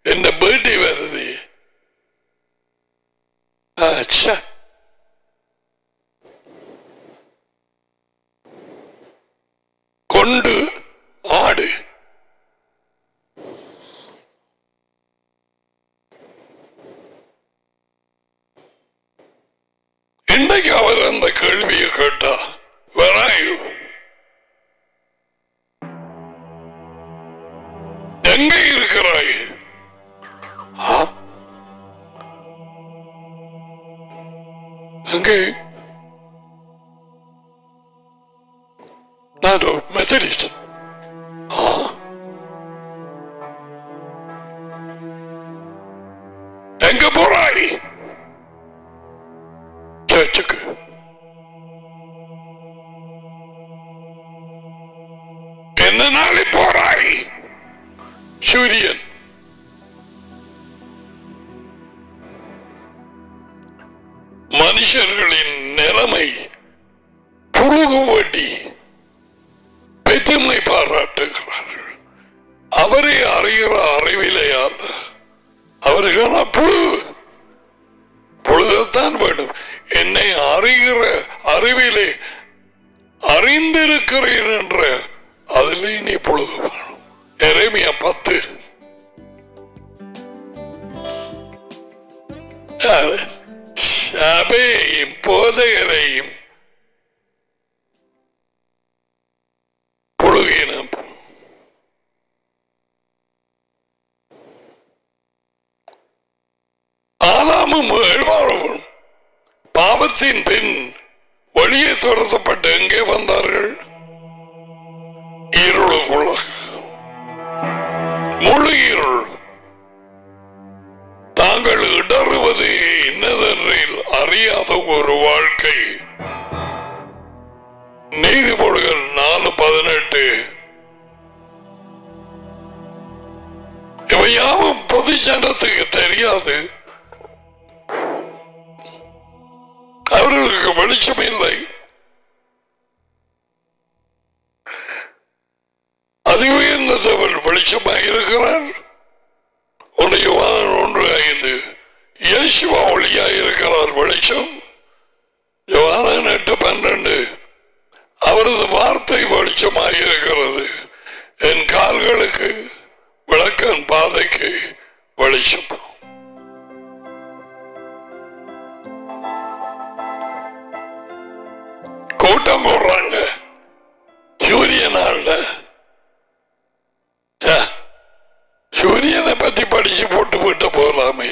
A: என்ன பர்த்டே வருது. கொண்டு ஆடு. இன்றைக்கு அவர் அந்த கேள்வியை கேட்டா, வராயு எங்க இருக்கிறாய்? அங்கே நான் மெத்தடிஸ்ட். எங்க போறாய்? சர்ச்சுக்கு. என்ன நாளை போறாய்? சூரியன். மனுஷர்களின் நிலைமை புழுகு வட்டி பெற்றுமை பாராட்டுகிறார்கள். அவரை அறிகிற அறிவிலையால் அவர் சொன்ன புழுகத்தான் வேண்டும். என்னை அறிகிற அறிவிலே அறிந்திருக்கிறேன் என்ற அதிலே நீ புழுக. எரேமியா 10. சபையையும் போதகரையும் புழுகினம். ஆதாமும் ஏழ்வாரும் பாவத்தின் பின் வழியே துரத்தப்பட்டு எங்கே வந்தார்கள்? இருளுக்குள்ள. முழு இருள். தாங்கள் இடறுவது இன்னதென்றில் அறியாத ஒரு வாழ்க்கை. நீதிமொழிகள் 4:18. இவை யாவும் பொது ஜனத்துக்கு தெரியாது. அவர்களுக்கு வெளிச்சம் இல்லை. அதுவே இந்த வெளிச்சமாக இருக்கிறார். 1 யோவான் 1:5. இயேசுவா ஒளியாக இருக்கிறார் வெளிச்சம். யோவான் 8:12. அவரது வார்த்தை வெளிச்சமாக இருக்கிறது. என் கால்களுக்கு விளக்கன், பாதைக்கு வெளிச்சம். கூட்டம் போடுறாங்க சூரியனால. சூரியனை பத்தி படிச்சு போட்டு போட்டு போகலாமே.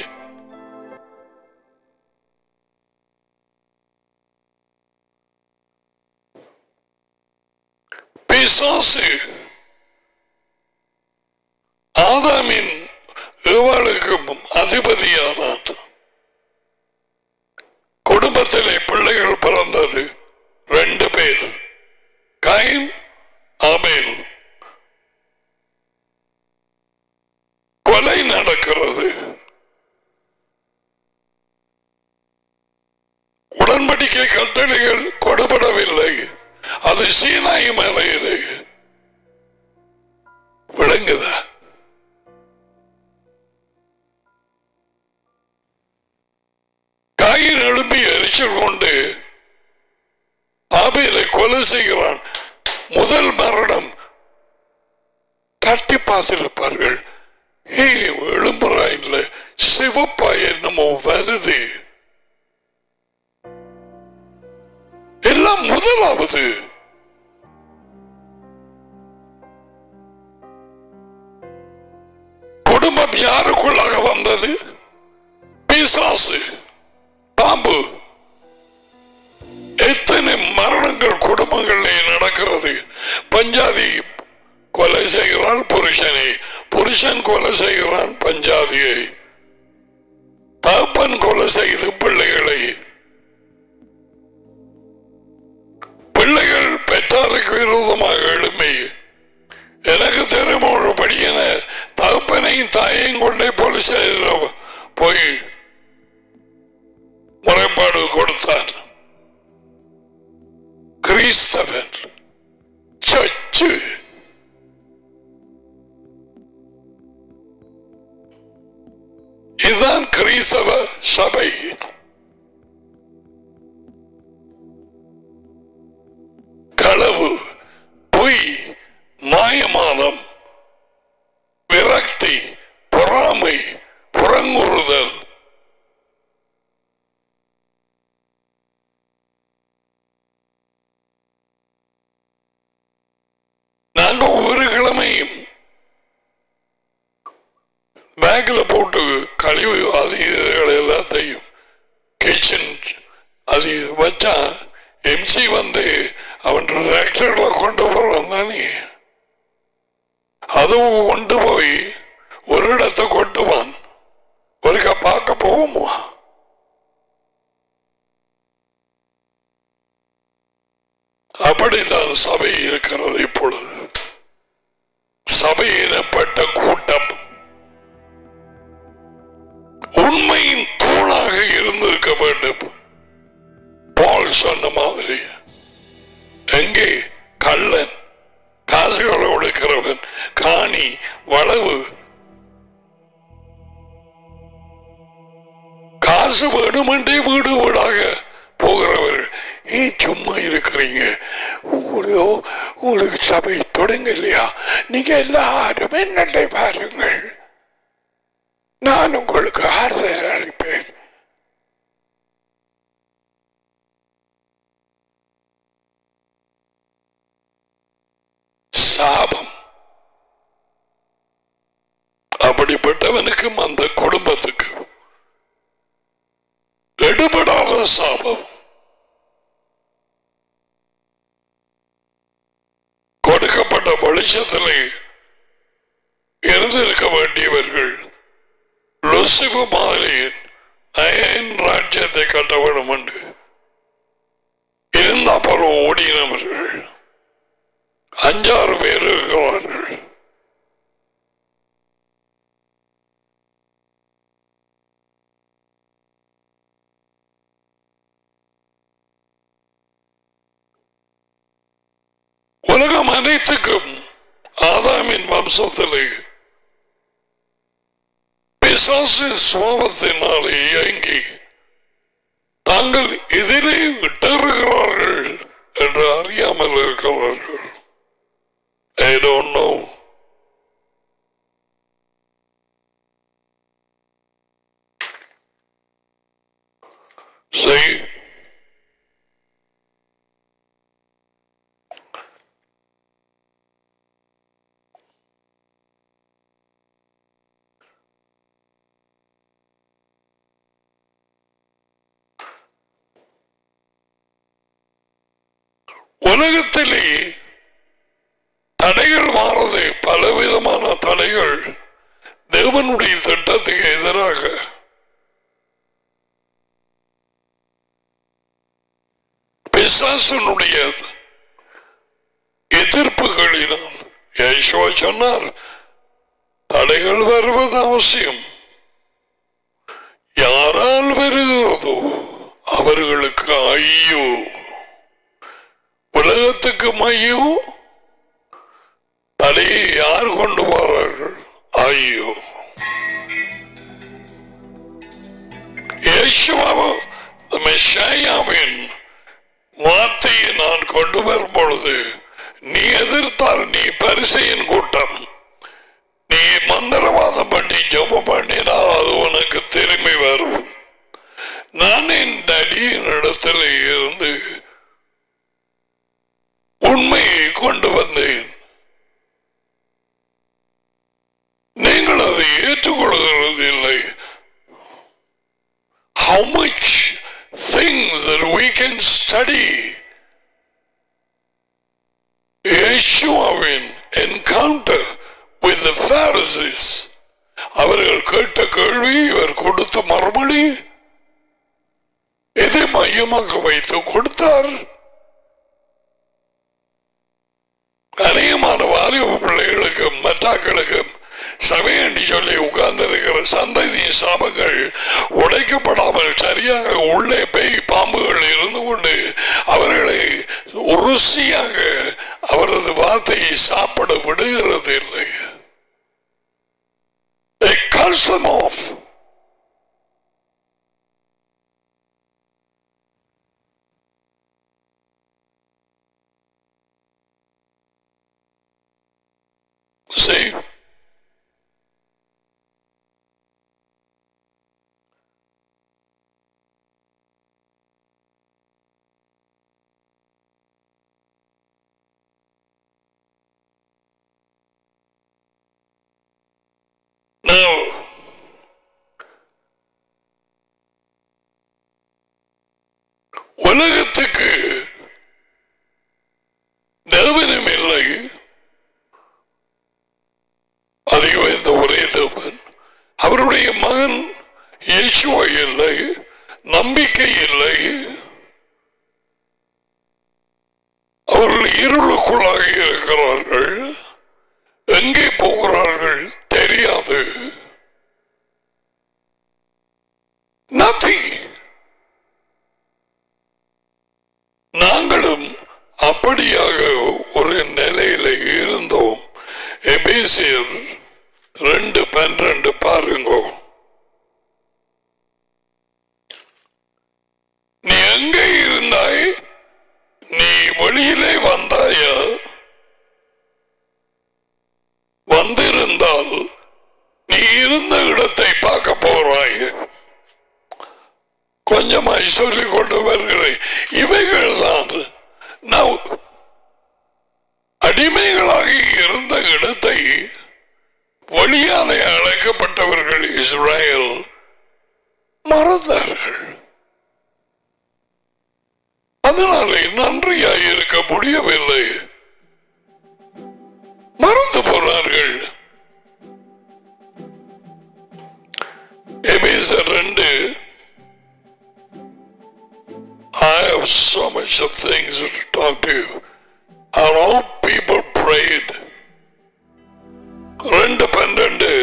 A: பிசாசு ஆதாமின் ஏவாளுக்கு குடும்பத்துக்கும் அதிபதியானான். குடும்பத்திலே பிள்ளைகள் பிறந்தது 2 பேர், காயின் ஆபேல். கொலை நடக்கிறது. உடன்படிக்கை கட்டளைகள் கொடுபடவில்லை. அது சீனாய் மலையிலே. விளங்குதா? காயின் எழுப்பி எரிச்சல் கொண்டு ஆபேலை கொலை செய்கிறான். முதல் மரணம். தட்டி பார்த்திருப்பார்கள், எழும்புறாயில்ல, சிவப்பா என்னமோ வருது. எல்லாம் முதலாவது. குடும்பம் யாருக்குள்ளாக வந்தது? பிசாசு, பாம்பு. எத்தனை மரணங்கள் குடும்பங்களிலே நடக்கிறது. பஞ்சாதி கொலை செய்கிறான் புருஷனை, புருஷன் கொலை செய்கிறான் பஞ்சாதியை, தகப்பன் கொலை செய்து பிள்ளைகளை, பிள்ளைகள் பெற்றாருக்கு விரோதமாக எழுமை. எனக்கு தெரியும் ஒரு படியன தகப்பனையும் தாயையும் கொண்டே போலீஸ் போய் முறைப்பாடு கொடுத்தான். கிறிஸ்தவன் சர்ச்சு. இதுதான் கிறிஸ்தவ சபை. களவு, பொய், மாயமானம், விரக்தி, பொறாமை, புறங்குறுதல். நாங்க ஒவ்வொரு கிழமையும் பேக்ல போட்டு கழிவு அது எல்லாத்தையும் கிச்சன் அது வச்சா எம்சி வந்து அவன் டிராக்டர்ல கொண்டு போறான் தானே, அதுவும் கொண்டு போய் ஒரு இடத்தை கொட்டுவான். ஒருக்கா பார்க்க போவோமா? அப்படித்தான் சபை இருக்கிறது இப்பொழுது. சபை எனப்பட்ட கூட்டம் உண்மையின் தூணாக இருந்திருக்க வேண்டும். பால் சொன்ன மாதிரி, எங்கே கள்ளன், காசுகளை ஒடுக்கிறவன், காணி, வளவு, காசு வேணுமென்றே வீடு வீடாக போகிறவர்கள். சும்மா இருக்கிறீங்க, உங்களுக்கு சபை தொடங்க இல்லையா? நீங்க எல்லாரும் என்னை பாருங்கள், நான் உங்களுக்கு ஆறுதல் அளிப்பேன். சாபம் அப்படிப்பட்டவனுக்கும் அந்த குடும்பத்துக்கு எடுபடாத சாபம். கொடுக்கப்பட்ட வெளிச்சத்திலே இருந்திருக்க வேண்டியவர்கள் லூசிபர் மாதிரியின் நயன் ராஜ்யத்தை கட்ட வேண்டும் என்று இருந்த அப்புறம் ஓடினவர்கள் 5-6 பேர் இருக்கிறார்கள். உலகம் அனைத்துக்கும் ஆதாமின் வம்சத்திலே பிசாசின் சுவாபத்தினாலே இயங்கி தாங்கள் இதிலே விட்டிருக்கிறார்கள் என்று அறியாமல் இருக்கிறார்கள். I don't know. See? உலகத்திலே தடைகள் மாறுது, பலவிதமான தடைகள். The தேவனுடைய திட்டத்துக்கு எதிராக பிசாசனுடைய எதிர்ப்புகளினால் யேசுவா சொன்னார், தடைகள் வருவது அவசியம். யாரால் வருகிறதோ அவர்களுக்கு ஐயோ. உலகத்துக்கு ஐயோ, தடையை யார் கொண்டு போறார்கள்? ஐயோ. யேசுவாவின் மெசியாவின் வார்த்தையை நான் கொண்டு வரும் பொழுது, நீ எதிர்த்தால் நீ பரிசேயன் கூட்டம், நீ மந்திரவாதம் பண்ணி ஜெபம் பண்ணினால் அது உனக்கு திரும்பி வரும். நான் என் அடியின் இடத்துல இருந்து உண்மையை கொண்டு வந்தேன். நீங்கள் அதை ஏற்றுக்கொள்கிறது இல்லை. How much things that we can study. Yeshuaவின் encounter with the Pharisees. அவர்கள் கேட்ட கேள்வி, இவர் கொடுத்த மறுமொழி, எதை மையமாக வைத்து கொடுத்தார்? அநேகமான வாலிப பிள்ளைகளுக்கும் மற்றாக்களுக்கும் சபை என்று சொல்லி உட்கார்ந்திருக்கிற சந்ததியின் சாபங்கள் உடைக்கப்படாமல் சரியாக உள்ளே பேய் பாம்புகள் இருந்து கொண்டு அவர்களை ருசியாக அவரது வார்த்தையை சாப்பிட விடுகிறது இல்லை. They cut them off. See? Now, உலகத்துக்கு தேவனும் இல்லை, அதிகம் இந்த ஒரே தேவன். அவருடைய மகன் இயேசுவா இல்லை, நம்பிக்கை இல்லை. அவர்கள் இருளுக்குள்ளாக இருக்கிறார்கள், எங்கே போகிறார்கள் தெரியாது. Nothing. நாங்களும் அப்படியாக ஒரு நிலையில இருந்தோம். எபேசியர் 2:12 பாருங்க. நீ எங்கே இருந்தாய்? நீ வெளியிலே வந்தாயா? வந்திருந்தால் நீ இருந்த இடத்தை பார்க்க போறாய். கொஞ்சமாய் சொல்லிக் கொண்டு வருகிறேன். இவைகள் தான் அடிமைகளாக இருந்த இடத்தை வழியாலே அழைக்கப்பட்டவர்கள் இஸ்ரேல் மறந்தார்கள். அதனாலே நன்றியாய் இருக்க முடியவில்லை, மறந்து போனார்கள். எபேசியர் 2. I have so much of things to talk to you. And all people prayed. 2:12.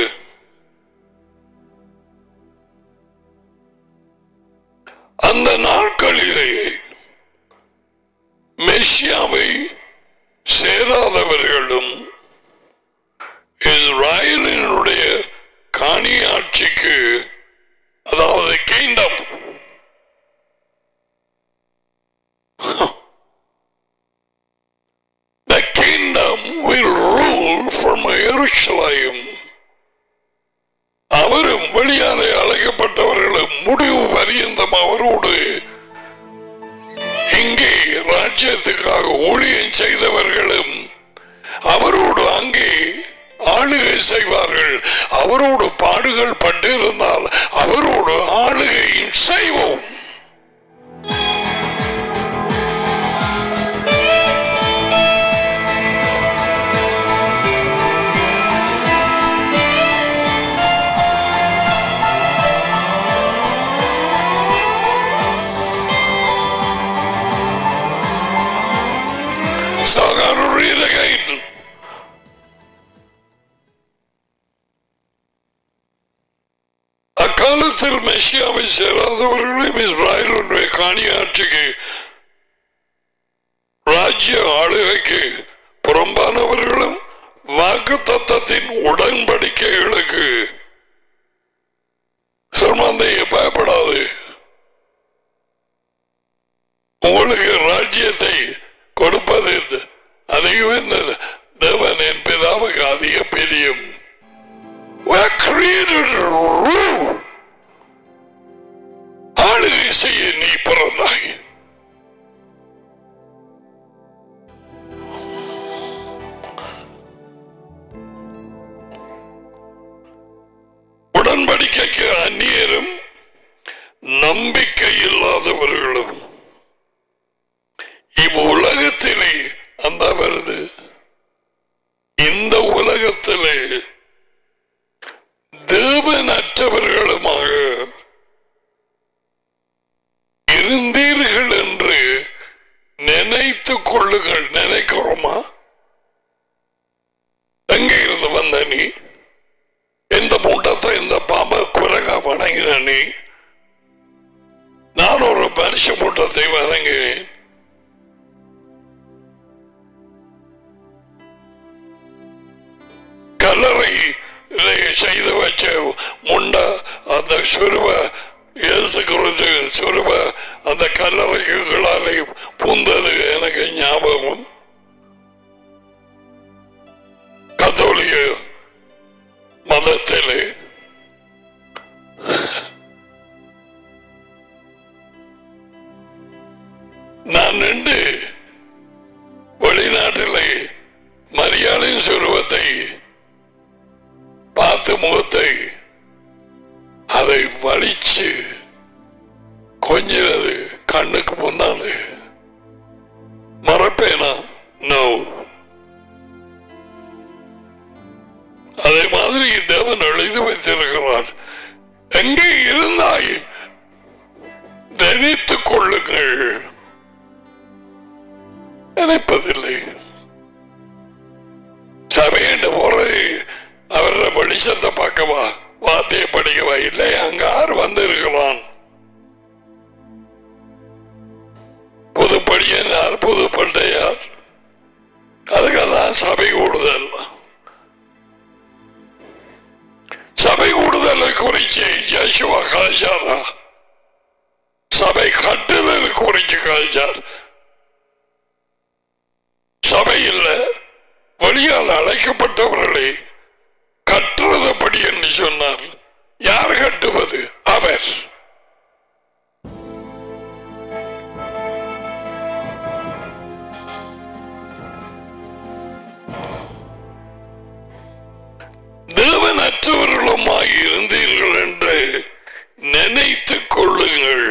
A: அந்த நாட்களிலே மெசியாவை சேராதவர்களும் இஸ்ரேலினுடைய காணியாட்சிக்கு, அதாவது kingdom, the kingdom will rule from Jerusalem. அவரும் வெளியாலே அழைக்கப்பட்டவர்களும் முடிவு பரியந்தம் அவரோடு இங்கே ராஜ்யத்துக்காக ஊழியம் செய்தவர்களும் அவரோடு அங்கே ஆளுகை செய்வார்கள். அவரோடு பாடுகள் பட்டிருந்தால் அவரோடு ஆளுகையும் செய்வோம். காலத்தில் மெசியாவை சேராதவர்களையும் இஸ்ராயலுடைய காணியாட்சிக்கு ராஜ்ய ஆளுகைக்கு புறம்பானவர்களும் வாக்கு தத்தத்தின் உடன்படிக்கைகளுக்கு சர்மாந்தையை பயப்படாது. உங்களுக்கு ராஜ்யத்தை கொடுப்பது அதிகம் தேவன் என் பிதாவுக்கு அதிக பிரியம். ஆளுகை செய்ய நீ பிறந்தாய். உடன்படிக்கைக்கு அந்நியரும் நம்பிக்கை இல்லாதவர்களும் இவ்வுலகத்திலே அந்த வருது இந்த உலகத்திலே தேவனற்றவர்களுமாக இருந்தீர்கள் என்று நினைத்துக் கொள்ளுங்கள். நினைக்கிறோமா? எங்கே இருந்து வந்த நீ? எந்த மூட்டத்தை இந்த பாம்பை குரங்கா வணங்கின நீ? நான் ஒரு மனுஷ மூட்டத்தை வணங்கினேன். கல்லறை செய்து வச்ச முண்ட அந்த சுருவ இயேசு கிறிஸ்து சுருவ அந்த கல்லறைகளாலே பூந்தது எனக்கு ஞாபகம். கத்தோலிக்க மதத்திலே நான் நின்று வெளிநாட்டிலே மரியாதையின் சுருவத்தை பார்த்து முகத்தை அதை வலிச்சு கொஞ்சினது கண்ணுக்கு முன்னாலே மறப்பேனா? நோ. அதே மாதிரி தேவன் எழுதி வைத்திருக்கிறார். எங்கே இருந்தாய் நினைத்துக் கொள்ளுங்கள். நினைப்பதில்லை. சபையிட்டு போறது அவர வெளிச்சத்தை பார்க்கவா, வார்த்தையை படிக்கவா? இல்லை, அங்க யார் வந்திருக்கிறான்? புதுப்படியன் யார், புதுப்பட்டையார்? அதுக்கெல்லாம் சபை கூடுதல். சபை கூடுதலை குறிச்சு யேசுவா காய்ச்சாரா? சபை கட்டுதல் குறிச்சு காய்ச்சார். சபையில் வெளியால் அழைக்கப்பட்டவர்களை கட்டுறதுபடி என்று சொன்னார். யார் கட்டுவது? அவர். தேவனற்றவர்களுமாய் இருந்தீர்கள் என்று நினைத்துக் கொள்ளுங்கள்.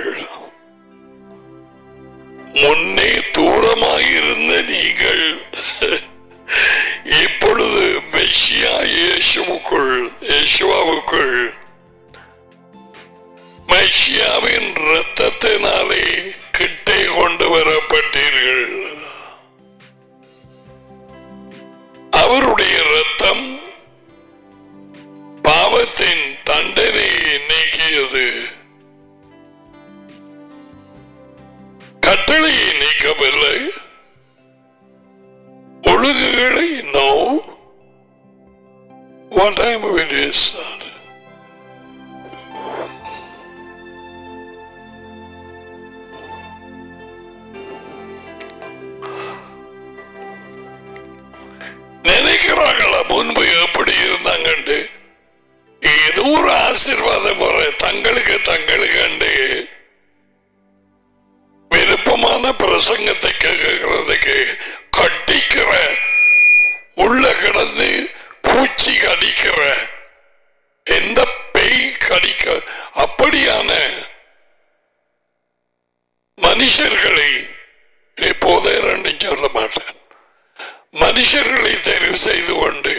A: முன்னே தூரமாயிருந்த நீங்கள் இப்பொழுது மெசியா இயேசுவுக்குள் மெசியாவின் இரத்தத்தினாலே கிட்டே கொண்டு வரப்பட்டீர்கள். அவருடைய இரத்தம் பாவத்தின் தண்டனையை நீக்கியது, கட்டளையை நீக்கவில்லை, ஒழுங்குகளை. No. What time it is, sir? நினைக்கிறாங்களா முன்பு எப்படி இருந்தாங்க? ஏதோ ஒரு ஆசீர்வாதம் வர தங்களுக்கு விருப்பமான பிரசங்கத்தை கேட்கறதுக்கு கட்டிக்கிற, உள்ள கிடந்து பூச்சி கடிக்கிற, எந்த பேய் கடிக்க அப்படியான மனுஷர்களை இப்போதே சொல்ல மாட்டேன். மனுஷர்களை தெரிவு செய்து கொண்டு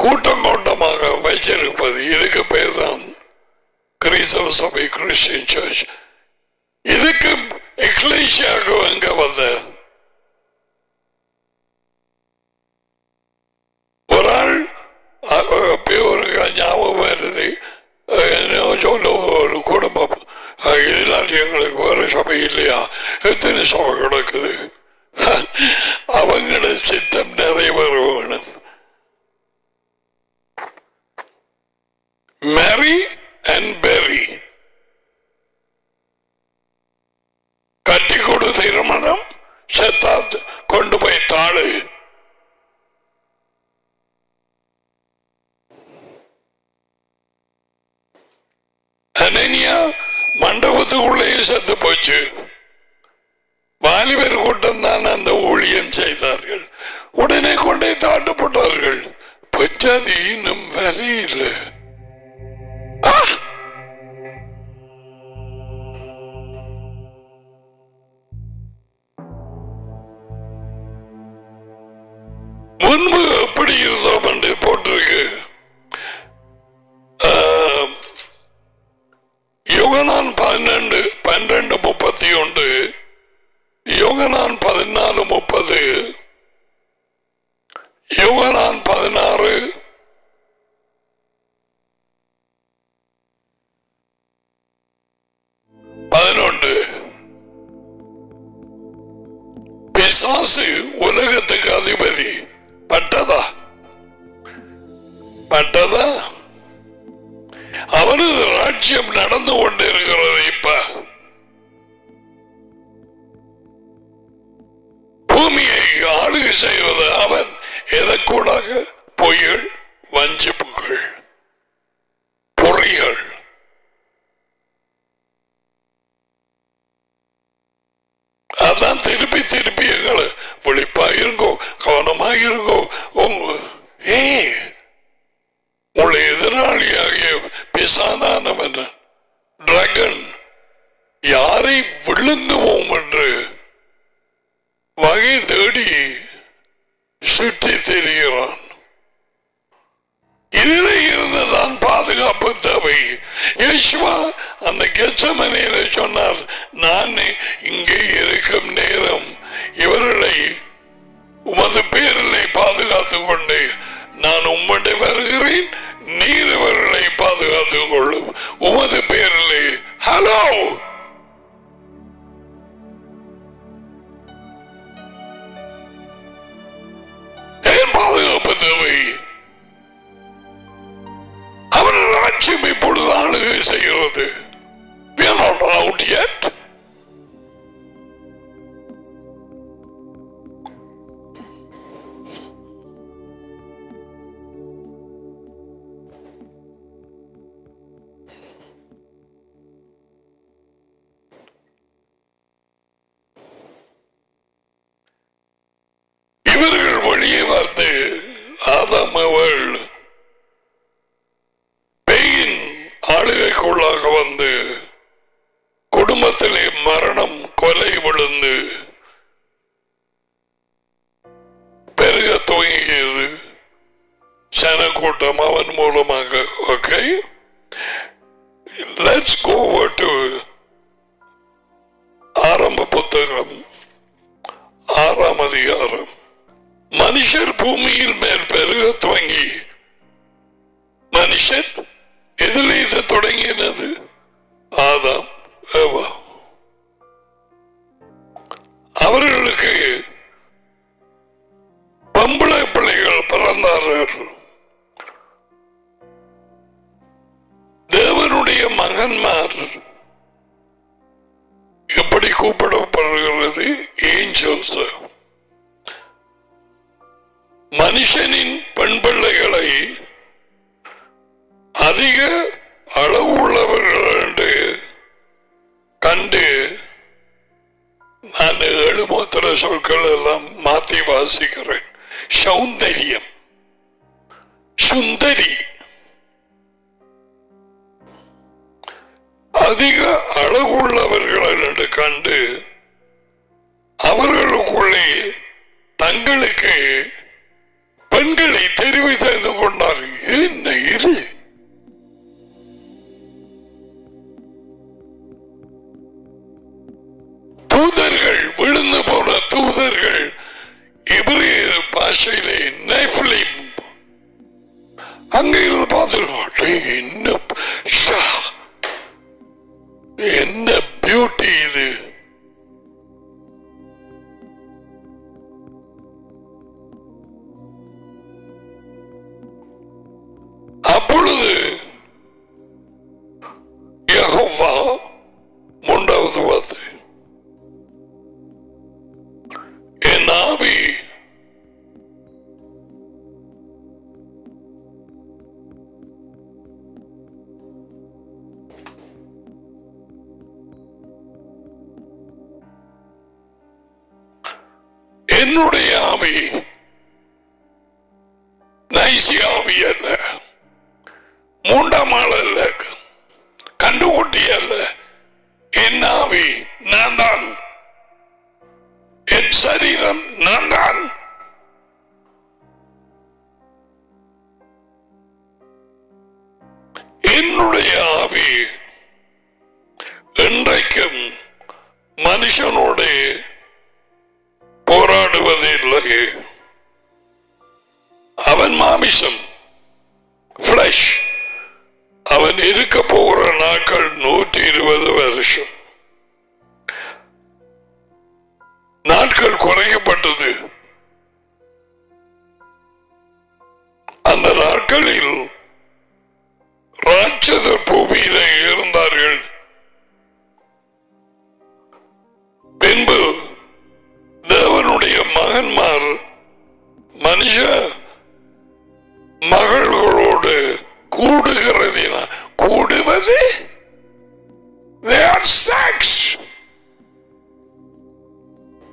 A: கூட்டம் கூட்டமாக வைச்சிருப்பது. இதுக்கு பேர் தான் கிறிஸ்தவ சபை, கிறிஸ்டியன் சர்ச். இதுக்கு எக்லேசியாவுக்கு எங்க வந்த ஒரு ஆள் ஞாபகம் வருது. இல்லாட்டி எங்களுக்கு வேற சபை இல்லையா? எத்தனை சபை கிடக்குது? அவங்கள சித்தம் நிறைவேற வேணும். மேரி அண்ட் பெரி கட்டி கொடு திருமணம், செத்தாத் கொண்டு போய் தாழு. அனனியா மண்டபத்துக்குள்ளேயே செத்து போச்சு. வாலிபர் கூட்டம் தான் அந்த ஊழியம் செய்தார்கள். உடனே கொண்டே தாட்டப்பட்டார்கள். பச்சாதி இன்னும் வரையில்லை. முன்பு எப்படி இருந்தோம் என்று போட்டிருக்கு. யோகனான் 12:31, யோகனான் 14:30, யோகனான் 16:11. பிசாசு உலகத்துக்கு அதிபதி. பட்டதா அவனது ராஜ்யம் நடந்து கொண்டிருக்கிறது. இப்ப பூமியை ஆளுகை செய்வது அவன். எதற்கூடாக? பொய்கள், வஞ்சிப்புகள், பொறிகள். அதான் திருப்பி திருப்பி எங்களை விழிப்பாயிருங்கோ, கவனமாயிருங்கோ. உங்களை எதிராளியாகிய பிசாதானவன் டிராகன் யாரை விழுங்குவோம் என்று வகை தேடி சுற்றி திரிகிறான். இதில் இருந்துதான் பாதுகாப்பு தேவை. யேசுவா அந்த கெத்செமனேயில சொன்னார், நான் இங்கே இருக்கும் நேரம் இவர்களை உமது பேரிலே பாதுகாத்துக் கொண்டு நான் உம்மிடம் வருகிறேன், நீர் இவர்களை பாதுகாத்துக் கொள்ளும் உமது பேரிலே. ஹலோ, ஏன் பாதுகாப்பு தேவை? அவர் ராஜ்யம் இப்பொழுது ஆளுகை செய்கிறது. We are not out yet. இவர்கள் வெளியே வந்து ஆதாம் அவள் பேயின் ஆளுகைக்குள்ளாக வந்து குடும்பத்திலே மரணம், கொலை விழுந்து பெருக துவங்கியது ஜனக்கூட்டம் அவன் மூலமாக. ஓகே, லெட்ஸ் கோ டு ஆரம்ப புத்தகம் 6ஆம் அதிகாரம். மனுஷர் பூமியில் மேல் பெருக துவங்கி, மனுஷன் எதில் இது தொடங்கினது? ஆதாம், ஏவா. அவர்களுக்கு பொம்பளை பிள்ளைகள் பிறந்தார்கள். தேவனுடைய மகன்மார் எப்படி கூப்பிடப்படுகிறது? ஏஞ்சல்ஸ். மனுஷனின் பெண் பிள்ளைகளை அதிக அளவு உள்ளவர்கள் என்று கண்டு நான் 7 மாத்திர சொற்கள் எல்லாம் மாற்றி வாசிக்கிறேன். சௌந்தரியம், சுந்தரி, அதிக அழகுள்ளவர்கள் என்று கண்டு அவர்களுக்குள்ளே தங்களுக்கு பெண்களை தெரிவு செய்து கொண்டார். என்ன இது? தூதர்கள், விழுந்து போன தூதர்கள், எபிரேய பாஷையிலே நெஃபிலிம். அங்க இருந்து பார்த்துருக்கோம். என்ன பியூட்டி! யெகோவா மூன்றாவது வார்த்தை என் ஆவி என்னுடைய ஆவி நைசி ஆவி அல்ல, மூன்றாம் ஆள் அல்ல, கண்டுகுட்டி அல்ல. என் ஆவி நான் தான், என் சரீரம் நான் தான். என்னுடைய ஆவி இன்றைக்கும் மனுஷனோடு போராடுவதில்லை. அவன் மாமிசம், ஃபிளஷ். அவன் இருக்க போகிற நாட்கள் 120 வருஷம். நாட்கள் குறைக்கப்பட்டது. அந்த நாட்களில் ராட்சதர் பூமியில இருந்தார்கள். பின்பு தேவனுடைய மகன்மார் மனுஷ மகள்களோடு கூடுகிறதினா கூடுவது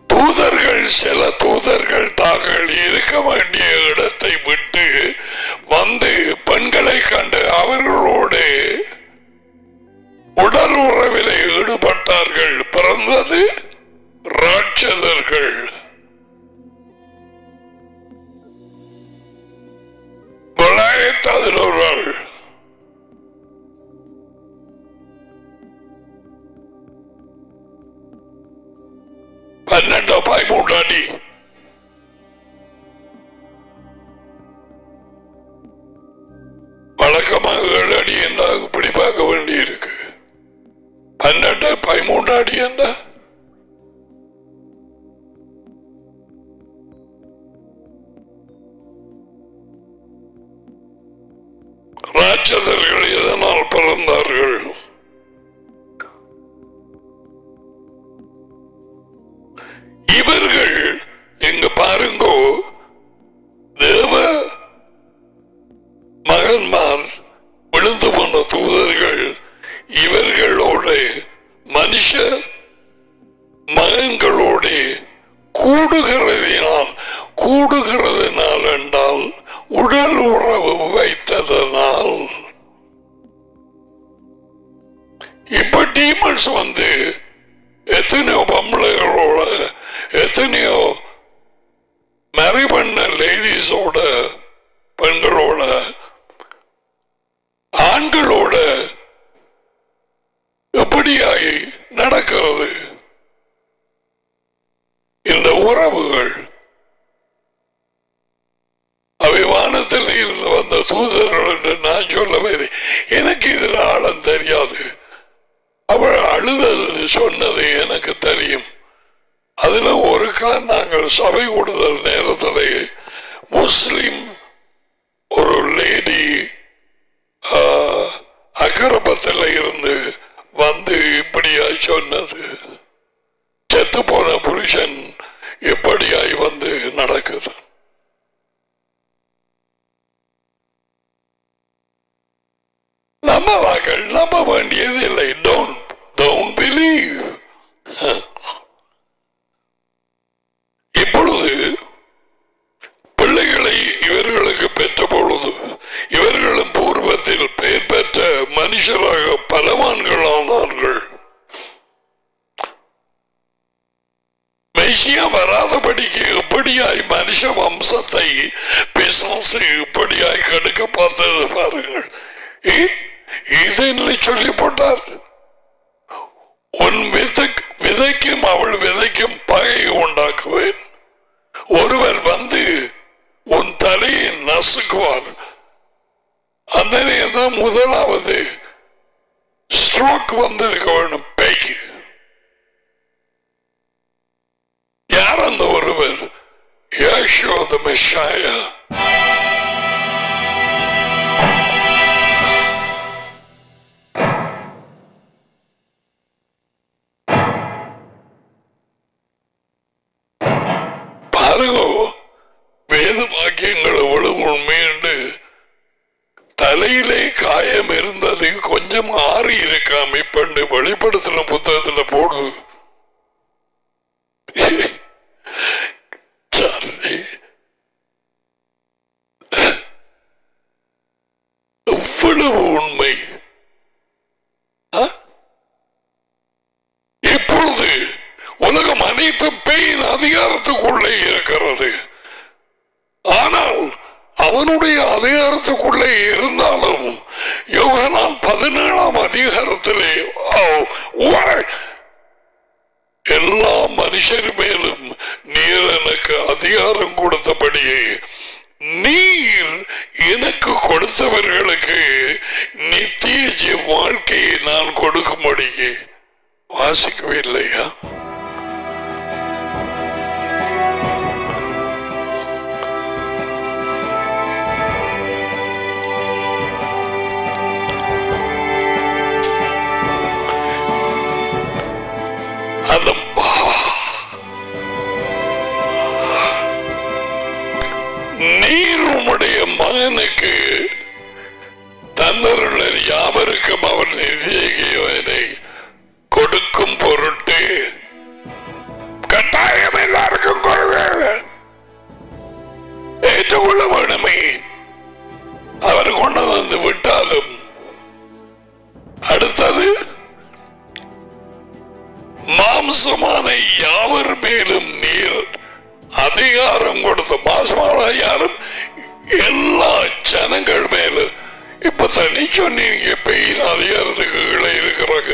A: தூதர்கள், சில தூதர்கள் தாங்கள் இருக்க வேண்டிய இடத்தை விட்டு வந்து பெண்களை கண்டு அவர்களோடு உடல் உறவிலே ஈடுபட்டார்கள். பிறந்தது ராட்சதர்கள். விளையாட்டவர்கள். பன்னெண்டு 13 அடி. வழக்கமாக 7 அடி என்றாக இப்படி பார்க்க வேண்டி இருக்கு. 12 13 அடி என்ற ராட்சதர்கள் எதனால் பிறந்தார்கள்? இவர்கள் இங்க பாருங்கோ, தேவ மகன்மார் விழுந்து போன தூதர்கள் இவர்களோடு மனுஷ மகன்களோடு கூடுகிறதுனால் என்றால் உடல் உறவு வைத்ததனால். இப்ப டீமன்ஸ் வந்து எத்தனையோ பொம்பளைகளோட, எத்தனையோ மேரி பண்ண லேடிஸோட, பெண்களோட, ஆண்களோட எப்படியாய் நடக்கிறது இந்த உறவுகள்? அவை வானத்தில் இருந்து வந்த தூதர்கள் என்று நான் சொல்லவே, எனக்கு இதில் ஆழம் தெரியாது. அவள் அழுதல் சொன்னது எனக்கு தெரியும். அதுல ஒரு நாங்கள் சபை கூடுதல் நேரத்தில் முஸ்லிம் ஒரு லேடி அக்கரப்பத்தில் இருந்து வந்து இப்படியாய் சொன்னது. செத்து போன புருஷன் எப்படியாய் வந்து நடக்குது. நம்மவாக்கள் நம்ப வேண்டியது இல்லை. Don't believe. இப்பொழுது பிள்ளைகளை இவர்களுக்கு பெற்ற பொழுது இவர்களும் பூர்வத்தில் பெயர் பெற்ற மனுஷராக பலவான்களானார்கள். மெசியா வராதபடிக்கு எப்படியாய் மனுஷ வம்சத்தை பிசாசு இப்படியாய் கடுக்க பார்த்தது பாருங்கள். இதை சொல்லி போட்டார், உன் விதைக்கும் அவள் விதைக்கும் பகையை உண்டாக்குவேன். ஒருவர் வந்து உன் தலையை நசுக்குவார். அந்த நேரம் முதலாவது ஸ்ட்ரோக் வந்திருக்க வேண்டும் பேய்க்கு. யார் அந்த ஒருவர்? யேசுவா தி மெசியா. தலையிலே காயம் இருந்தது, கொஞ்சம் ஆறி இருக்காம இப்ப வெளிப்படுத்தின புத்தகத்துல போடு. எவ்வளவு உண்மை! இப்பொழுது உலகம் அனைத்தும் பேயின் அதிகாரத்துக்குள்ளே இருக்கிறது. ஆனால் அவனுடைய அதிகாரத்துக்குள்ளே இருந்தாலும் யோகனான் 17ஆம் அதிகாரத்திலே எல்லா மனுஷர் மேலும் நீர் எனக்கு அதிகாரம் கொடுத்தபடியே நீர் எனக்கு கொடுத்தவர்களுக்கு நித்திய வாழ்க்கையை நான் கொடுக்கும்படியே வாசிக்கவே இல்லையா? நீர் உம்முடைய மகனுக்கு தந்தருள்ள யாவருக்கும் அவர் நிதியை கொடுக்கும் பொருட்டு கட்டாயம் எல்லாருக்கும் ஏற்றுக்கொள்ள வேணுமே. அவர் கொண்டு வந்து விட்டாலும் அடுத்தது மாம்சமான யாவர் மேலும் நீர் அதிகாரம் கொடுத்த மாசமான யாரும் எல்லா ஜனங்கள் மேலும் இப்ப தனி சொன்னீங்க பெயின் அதிகாரத்துக்கு கீழே இருக்கிறாங்க.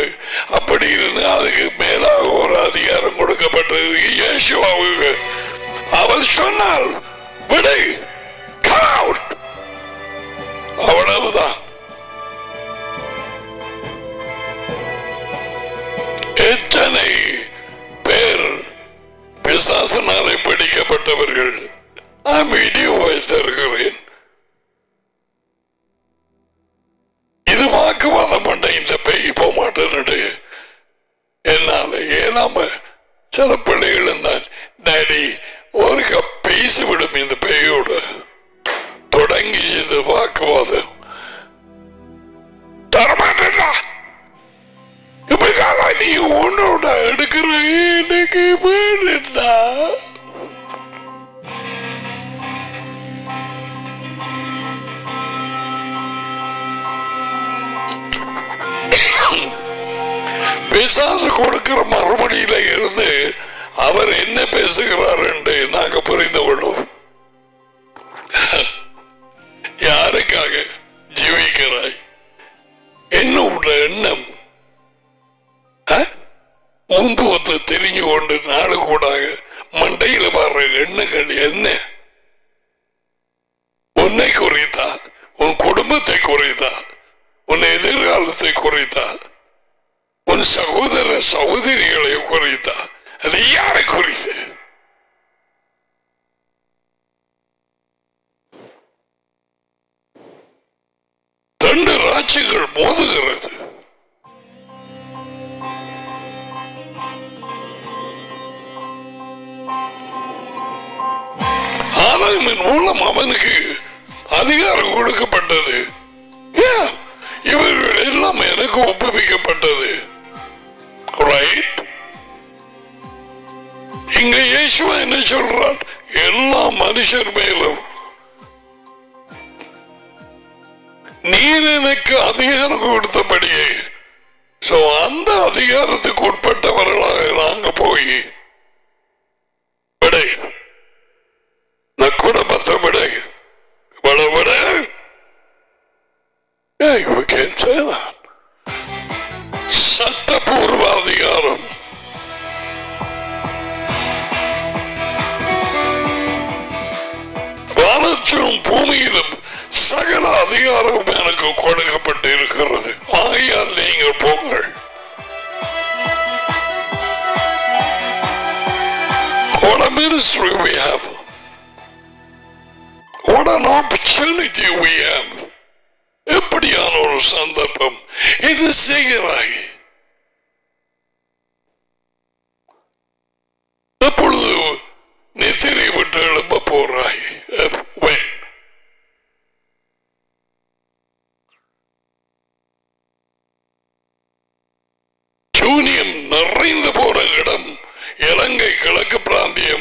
A: அப்படி இருந்து அதுக்கு மேலாக ஒரு அதிகாரம் கொடுக்கப்பட்டது இயேசுவுக்கு. அவர் சொன்னால் விடை அவ்வளவுதான். எத்தனை பேர் பிசாசனாலே பிடிக்கப்பட்டவர்கள் நான் வீடியோ வைத்திருக்கிறேன். இது வாக்குவாதம் பண்ண இந்த பெய் போக மாட்டேன்னு என்னால ஏனாம சில பிள்ளைகள் இருந்தால் டாடி ஒரு கப் பேசிவிடும் இந்த பெயோட தொடங்கி இந்த வாக்குவாதம் தரமாட்டா இப்படிதான் நீ உன்னோட எடுக்கிற எனக்கு வேணுண்டா. பிசாசு கொடுக்கிற மறுபடியில இருந்து அவர் என்ன பேசுகிறார் என்று நாங்க புரிந்து கொள்வோம். யாருக்காக ஜீவிக்கிறாய்? என்னோட எண்ணம் உந்துவத்தை தெரிஞ்சு கொண்டு நாடு கூடாக மண்டையில வர்ற எண்ணங்கள் என்ன? உன்னை குறைத்தா, உன் குடும்பத்தை குறைத்தா, உன் எதிர்காலத்தை குறைத்தா, உன் சகோதர சகோதரிகளை குறைத்தா, அது யாரை குறித்து? ரெண்டு ராஜ்யங்கள் மோதுகிறது. ஆதாமின் மூலம் அவனுக்கு அதிகாரம் கொடுக்கப்பட்டது. இவர்கள் எல்லாம் எனக்கு ஒப்புவிக்கப்பட்டது. ரைட்? இங்க இயேசுவா என்ன சொல்றான்? எல்லா மனுஷர் மேலும் நீர் எனக்கு அதிகாரம் கொடுத்தபடியே அந்த அதிகாரத்துக்கு உட்பட்டவர்களாக நாங்க போய் விடை குடும்பத்தை விடை விட விட சட்டப்பூர்வ அதிகாரம் வானத்திலும் பூமியிலும் சகல அதிகாரம் எனக்கு கொடுக்கப்பட்டு இருக்கிறது. ஆகையால் நீங்கள் போங்கள். What a ministry we have. What an opportunity we have. எப்படியான ஒரு சந்தர்ப்பம் இது செய்கிறாய். எப்பொழுது நித்திரை விட்டு எழுப்ப போறாய்?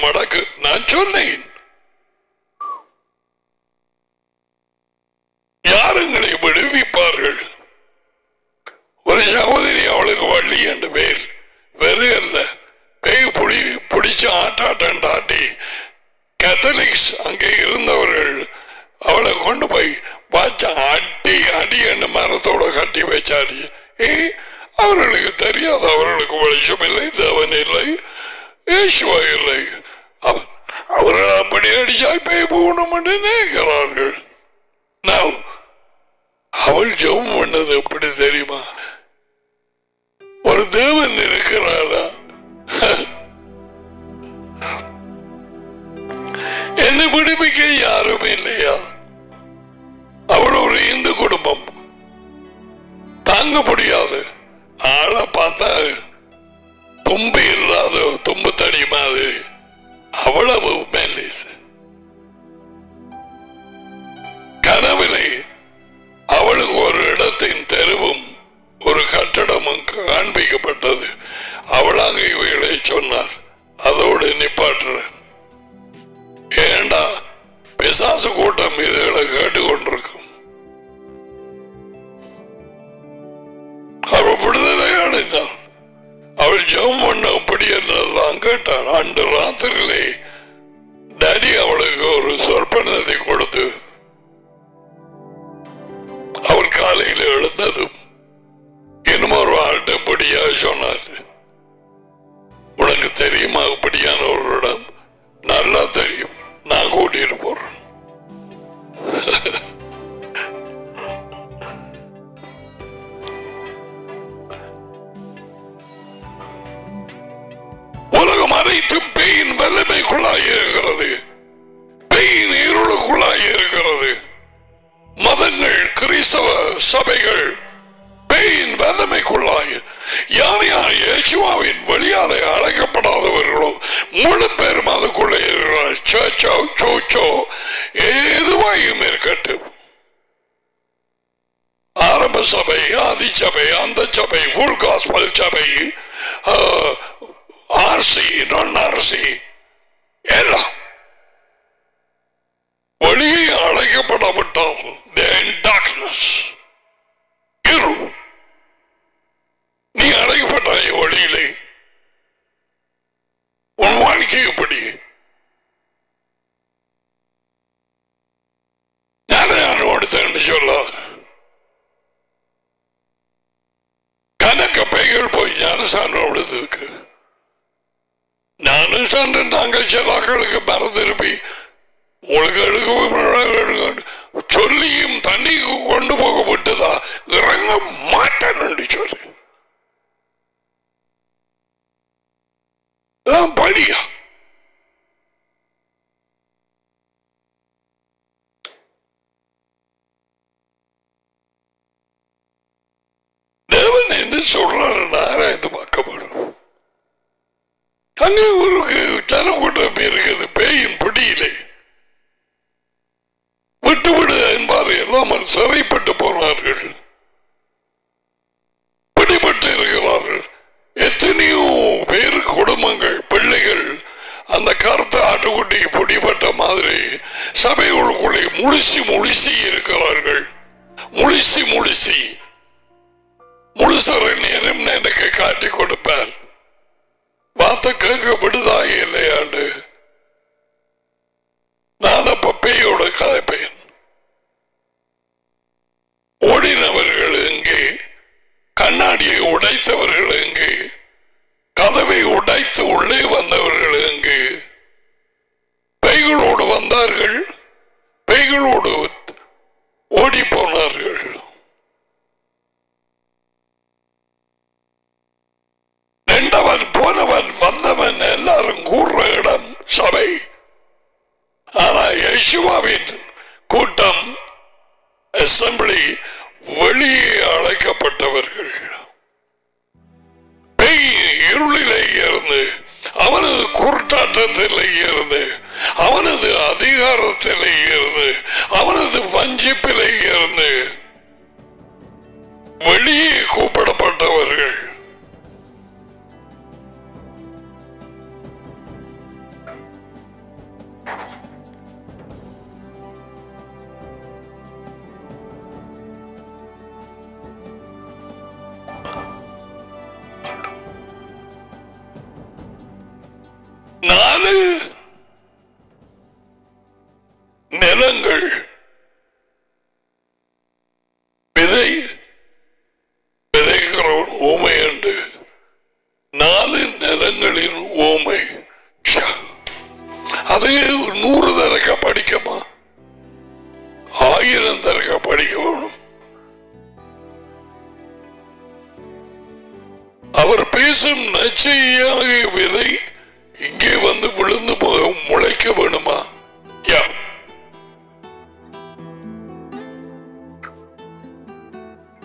A: மடக்கு. நான் சொன்னேன், யாருங்களை விடுவிப்பார்கள்? ஒரு சகோதரி, அவளுக்கு வள்ளி என்று பேர், வெறு அல்ல, பேய் பிடிச்சு ஆட்டாட்டி கேத்தலிக்ஸ் அங்கே இருந்தவர்கள் அவளை கொண்டு போய் பாய்ச்சா அடி அடி என்று மரத்தோட கட்டி வச்சாடி. அவர்களுக்கு தெரியாது, அவர்களுக்கு வெளிச்சம் இல்லை, தேவன் இல்லை, இயேசுவா இல்லை. அவர்கள் அப்படி அடிச்சாய் பேய் போகணும் என்று நினைக்கிறார்கள். அவள் ஜெபம் பண்ணது எப்படி தெரியுமா? ஒரு தேவன் இருக்கிறாரா? என்னை விடுவிக்க யாரும் இல்லையா? அவள் ஒரு இந்து குடும்பம், தாங்க முடியாது. ஆளை பார்த்தா தும்பு இல்லாத தும்பு தடி மாதிரி, அவ்வளவு மெல்லிஸ். கனவிலே அவளுக்கு ஒரு இடத்தின் தெருவும் ஒரு கட்டடமும் காண்பிக்கப்பட்டது. அவளாங்க இவைகளை சொன்னார். அதோடு நிப்பாட்டுறேன். ஏண்டா பிசாசு கூட்டம் இதுகளை கேட்டுக்கொண்டிருக்கும். அவள் விடுதலை அடைந்தார். அவள் ஜெபம் பண்ண அப்படி என்றெல்லாம் கேட்டார். அன்று ராத்திரியிலே டாடி அவளுக்கு ஒரு சொற்பனத்தை கொடுத்து அவள் காலையில் எழுந்ததும் இன்னும் ஒரு ஆள்கிட்ட படியா சொன்னார், உனக்கு தெரியுமா அப்படியான ஒரு இடம்? நல்லா தெரியும், நான் கூட்டிட்டு போறேன். உலகம் அனைத்தும் பேயின் வல்லமைக்குள்ளாய் இருக்கிறது, பேயின் இருளுக்குள்ளாய் இருக்கிறது. மதங்கள், கிறிஸ்தவ சபைகள் பேயின் வல்லமைக்குள்ளாய். யார் யார் இயேசுவின் வழியாலே அழைக்கப்படாதவர்களோ முழு பேரும் அதுக்குள்ளே இருக்கிறார். சர்ச்சோ சோச்சோ எதுவாயும் இருக்கட்டும், ஆரம்ப சபை, ஆதி சபை, அந்த சபை, ஃபுல் காஸ்பல் சபை, ஆர்சி, நான் ஆர்சி, எல்லாம் வழியை அழைக்கப்படாவிட்டால் நீ அழைக்கப்பட்டாய் வழியிலே. உன் வாழ்க்கை எப்படி? ஞானோடு சொல்ல கணக்க பைகள் போய் ஞானசானோடுக்கு ஞானசான் நாங்கள் சிலாக்களுக்கு மறந்திருப்பி உங்களுக்கு சொல்லியும் தண்ணி கொண்டு போக விட்டுதா இறங்க மாட்டேன்னு சொல்லி படியா. தேவன் என்ன சொல்றாரு ஆராய்ந்து பார்க்கப்படும். அங்கே ஒரு ஜனக்கூட்டம் இருக்குது பேயின் பிடியிலே. விட்டுவிடு என்பார் எல்லாமல் சிறைப்பட்டு போனார்கள், பிடிபட்டு இருக்கிறார்கள். எத்தனையோ பேர் குடும்பங்கள், பிள்ளைகள் அந்த கருத்த ஆட்டுக்குட்டி பிடிபட்ட மாதிரி சபைகளுக்குள்ளே முழுசி இருக்கிறார்கள். முழுசர நேரம் எனக்கு காட்டி கொடுப்பார். வார்த்தை கேட்கப்படுதா இல்லையாண்டு நான் அப்ப பேயோட கதைப்பேன். ஓடினவர்கள் எங்கே? கண்ணாடியை உடைத்தவர்கள் எங்கே? கதவை உடைத்து உள்ளே வந்தவர்கள் எங்கே? பேய்களோடு வந்தார்கள், பேய்களோடு ஓடி போனார்கள். நின்றவன் போனவன் வந்தவன் எல்லாரும் கூடுற இடம் சபை. ஆனா இயேசுவின் கூட்டம், அசம்பிளி, வெளியே அழைக்கப்பட்டவர்கள். இருளிலே இருந்து, அவனது குருட்டாட்டத்திலே இருந்து, அவனது அதிகாரத்திலே இருந்து, அவனது வஞ்சிப்பிலே இருந்து வெளியே கூப்பிடப்பட்டவர்கள். என்று 4 நிலங்களின் ஓமை. அது 100 தரக்க படிக்கமா, 1000 தரக்க படிக்க வேணும். அவர் பேசும் நச்சையாக விதை இங்கே வந்து விழுந்து முளைக்க வேணுமா?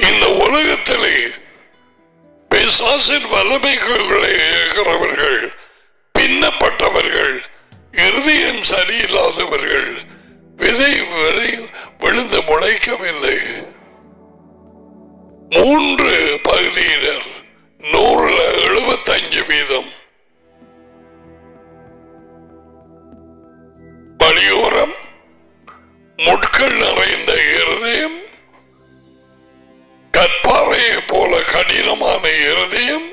A: இந்த உலகத்திலே பிசாசின் வல்லமைகளை இருக்கிறவர்கள், பின்னப்பட்டவர்கள், இருதயம் சரியில்லாதவர்கள், விதை விழுந்து முளைக்கவில்லை. 3 பகுதியினர் 175%. வழியோரம் முட்கள் நிறைந்த இருதயம், கற்பாறையை போல கடினமான இருதயம்,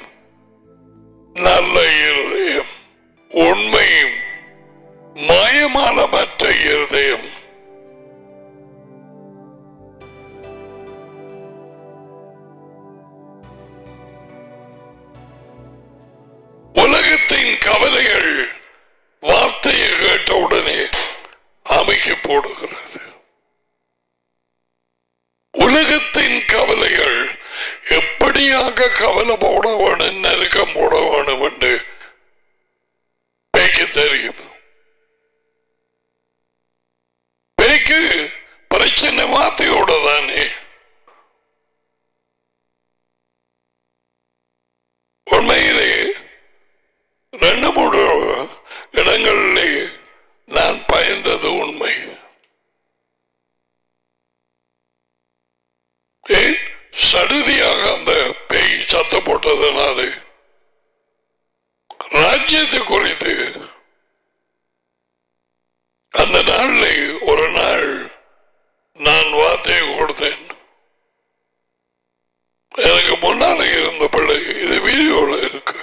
A: நல்ல இருதயம், உண்மையும் மாயமான மற்ற இருதயம். உலகத்தின் கவலைகள் வார்த்தையை கேட்டவுடனே அமைக்க போடுகிறது. உலகத்தின் கவலைகள் எப்படியாக கவலை போட வேணும், நெருக்கம் போட வேணும் என்று பேய்க்கு தெரியும். பேய்க்கு பிரச்சனை வார்த்தையோட தானே. உண்மையிலே 2-3 இடங்களிலே நான் பயந்தது உண்மை. சடுதியாக அந்த பேய் சத்தம் போட்டதனாலே ராஜ்யத்தை குறித்து அந்த நாளில் ஒரு நாள் நான் வார்த்தையை கொடுத்தேன். எனக்கு முன்னாலே இருந்த பிள்ளை, இது வீடியோல இருக்கு.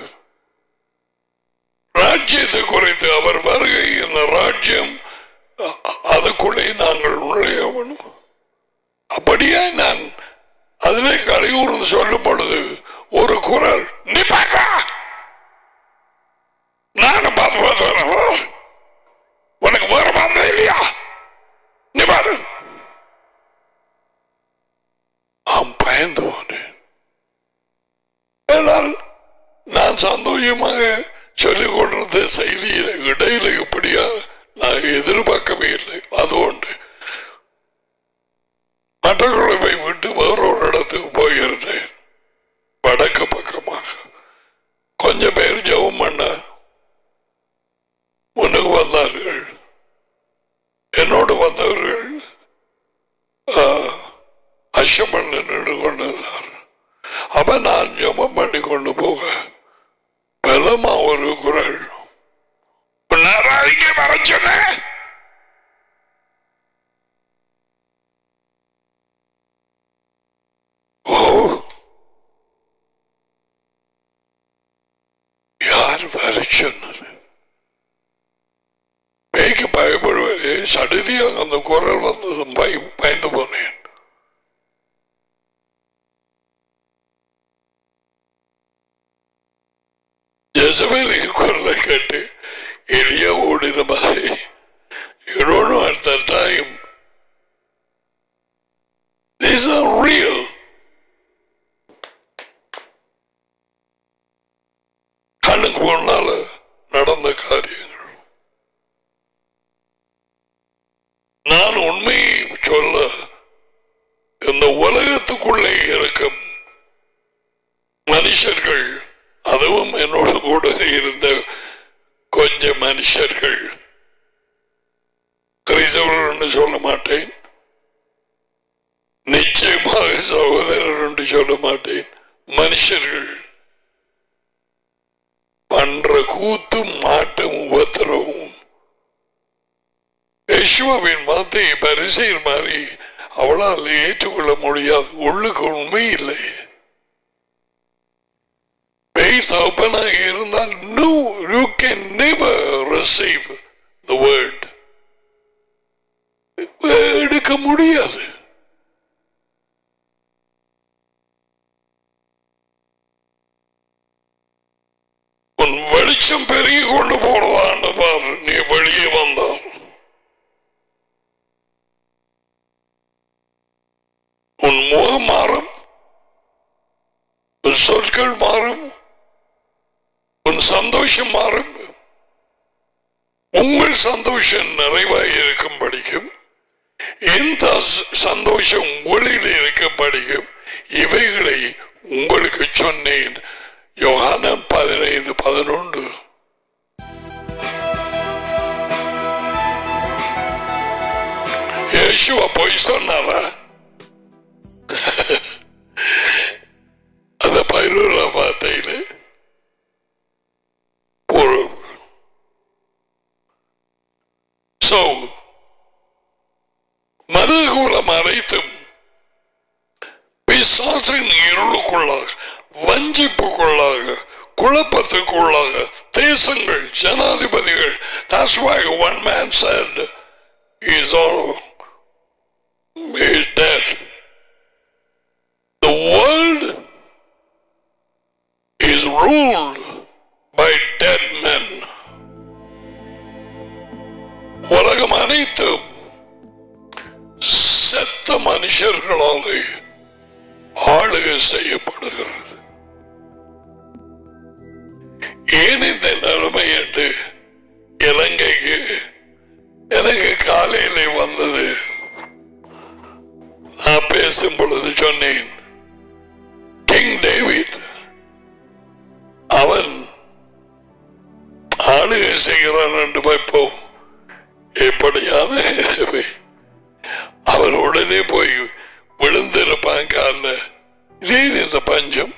A: ராஜ்யத்தை குறித்து அவர் வருகை, இந்த ராஜ்யம், அதுக்குள்ளே நாங்கள் நுழையணும். அப்படியே நான் அதிலே கழிவுறு சொல்லும் பொழுது ஒரு குரல், நீ பாக்கா நானும் பார்த்து உனக்கு வேற மாதிரி இல்லையா, நீ பாரு. பயந்து போனேன். நான் சந்தோஷமாக சொல்லிக் கொண்டிருந்த செய்தியில இடையில இப்படியா நான் எதிர்பார்க்கவே இல்லை. அது ஒன்று. மற்றவர்களை விட்டு வேறொரு இடத்துக்கு போயிருந்தேன். வடக்கு பக்கமாக கொஞ்சம் பேர் ஜெபம் பண்ண முன்னுக்கு வந்தார்கள். என்னோடு வந்தவர்கள் அஷம் நின்று கொண்டிருந்தார். அப்ப நான் ஜெபம் பண்ணி கொண்டு போக பலமா ஒரு குரல், இங்கே வர சொன்ன, யார் வர சொன்னது? பேய்க்கு பயப்படுவது சடுதியாக அந்த குரல் வந்தது. பயந்து போனேன். ஜெசபேலின் குரலை கேட்டு எளிய ஓடின மாதிரி. You don't know at that time. These are real. கண்ணுக்கு முன்னால நடந்த காரியங்கள். நான் உண்மையை சொல்ல, இந்த உலகத்துக்குள்ளே இருக்கும் மனுஷர்கள், அதுவும் என்னோடு கூட இருந்த கொஞ்சம் மனுஷர்கள், கிறிஸ்தவர்கள் சொல்ல மாட்டேன், நிச்சயமாக சகோதரர் என்று சொல்ல மாட்டேன், மனுஷர்கள் பண்ற கூத்தும் மாட்டும் உபத்திரவும் யேசுவின் வார்த்தையை பரிசையில் மாறி அவளால் ஏற்றுக்கொள்ள முடியாது. உள்ளுக்கு உண்மை இல்லை. தகப்பனாக இருந்தால் no, you can never receive the word. எடுக்க முடியாது. உன் வெளிச்சம் பெருகி கொண்டு போறதான்னு பாரு. நீ வெளியே வந்தால் உன் முகம் மாறும், உன் சொற்கள் மாறும், உன் சந்தோஷம் மாறும். உங்கள் சந்தோஷம் நிறைவாக இருக்கும் படிக்கும், எந்த சந்தோஷம் உங்களில் இருக்கும் படிக்கும். இவைகளை உங்களுக்கு சொன்னேன். யோகானன் 15:11. இயேசுவா போய் சொன்னாரா? அந்த 11 வார்த்தையில ஒரு மருகுலம் அனைத்தும் பிசாசின் இருளுக்குள்ளாக, வஞ்சிப்புக்குள்ளாக, குழப்பத்துக்குள்ளாக தேசங்கள், ஜனாதிபதிகள். That's why one man said he's dead. The world is ruled by dead men. உலகம் அனைத்தும் செத்த மனுஷர்களாலே ஆளுகை செய்யப்படுகிறது. ஏன் இந்த நிலைமை என்று இலங்கைக்கு எனக்கு காலையிலே வந்தது. நான் பேசும் பொழுது சொன்னேன், கிங் டேவிட் அவன் ஆளுகை செய்கிறான் என்று வைப்போம். எப்படியான அவன் உடனே போய் விழுந்திருப்பான் கால. ஏன் இந்த பஞ்சம்?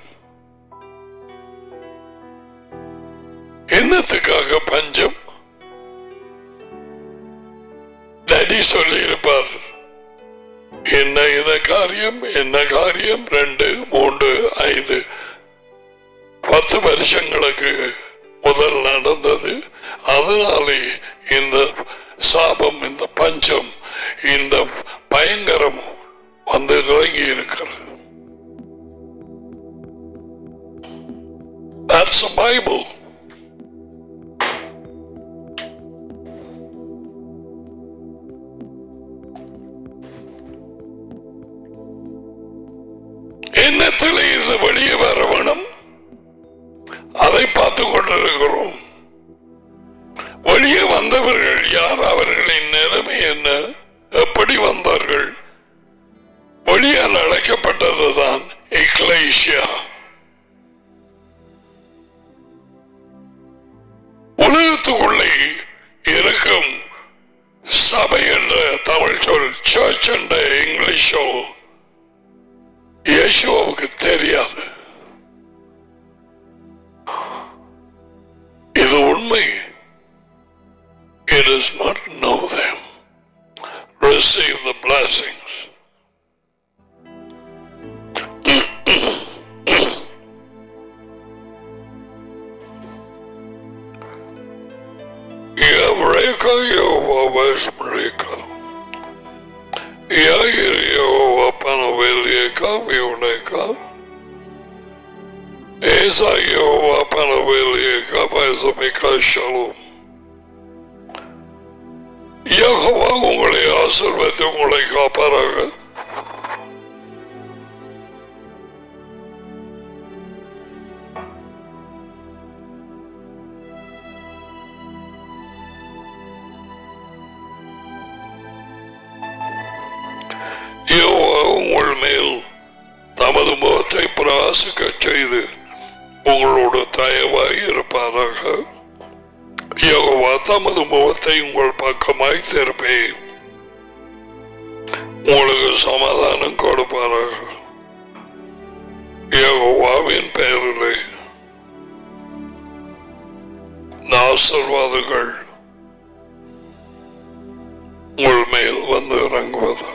A: என்னத்துக்காக பஞ்சம்? டேடி சொல்லி இருப்பார், என்ன காரியம் 2, 3, 5, 10 வருஷங்களுக்கு முதல் நடந்தது. அதனாலே இந்த சாபம், இந்த பஞ்சம், இந்த பயங்கரம் வந்து இறங்கி இருக்கிறது. That's the Bible. என்னத்திலே இருந்து வெளியே வர வேணும், அதை பார்த்துக் கொண்டிருக்கிறோம். வெளியே வந்தவர்கள் யார்? அவர்களின் நிலைமை என்ன? எப்படி வந்தார்கள்? வெளியால் அழைக்கப்பட்டதுதான் எக்லேசியா. உலகத்துக்குள்ளே இருக்கும் சபை என்ற தமிழ் சொல், சர்ச் என்ற இங்கிலீஷோ இயேசுவுக்கு தெரியாது. இது உண்மை. He does not know them. Receive the blessings. Yavreka Yehova Vesmereka Yair Yehova Panaveleka Vioneka Esa Yehova Panaveleka Vaizamika Shalom. Jehovah உங்களை ஆசீர்வதித்து உங்களை காப்பாராக. யெகோவா உங்கள் மேல் தமது முகத்தை பிரகாசிக்கச் செய்து உங்களோடு தயவாய் இருப்பாராக. யெகோவா தமது முகத்தை உங்கள் பக்கமாய் திருப்பி உங்களுக்கு சமாதானம் கொடுப்பாராக. யெகோவாவின் பெயரிலே ஆசீர்வாதங்கள் உங்கள் மேல் வந்து இறங்குவதாக.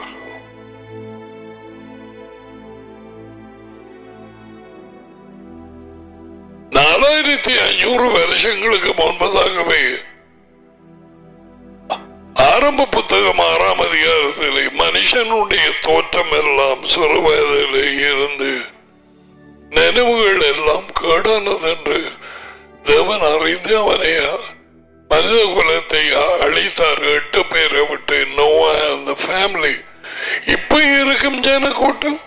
A: ஆயிரத்தி 500 வருஷங்களுக்கு முன்பதாகவே ஆரம்ப புத்தகம் 6ஆம் அதிகாரத்திலே மனுஷனுடைய தோற்றம் எல்லாம் சிறு வயதிலே இருந்து நினைவுகள் எல்லாம் கேடானது என்று தேவன் அறிந்து அவனை மனித குலத்தை அழித்தார். 8 பேரை விட்டு நோவா அந்த ஃபேமிலி. இப்ப இருக்கும் ஜன கூட்டம்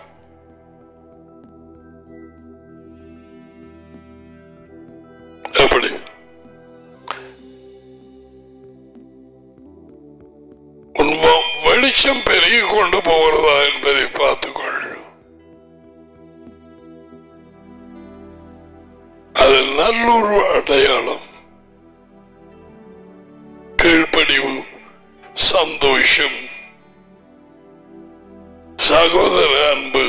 A: எப்படி? வெளிச்சம் பெருகி கொண்டு போகிறதா என்பதை பார்த்துக்கொள். அது நல்லொரு அடையாளம். கீழ்ப்படிவு, சந்தோஷம், சகோதர அன்பு,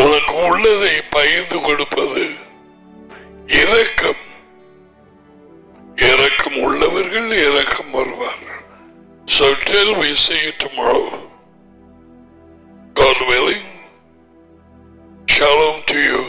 A: உனக்கு உள்ளதை பகிர்ந்து கொடுப்பது, இரக்கம். இரக்கம் உள்ளவர்கள் இரக்கம் வருவார்கள். So till we see you tomorrow, God willing, shalom to you.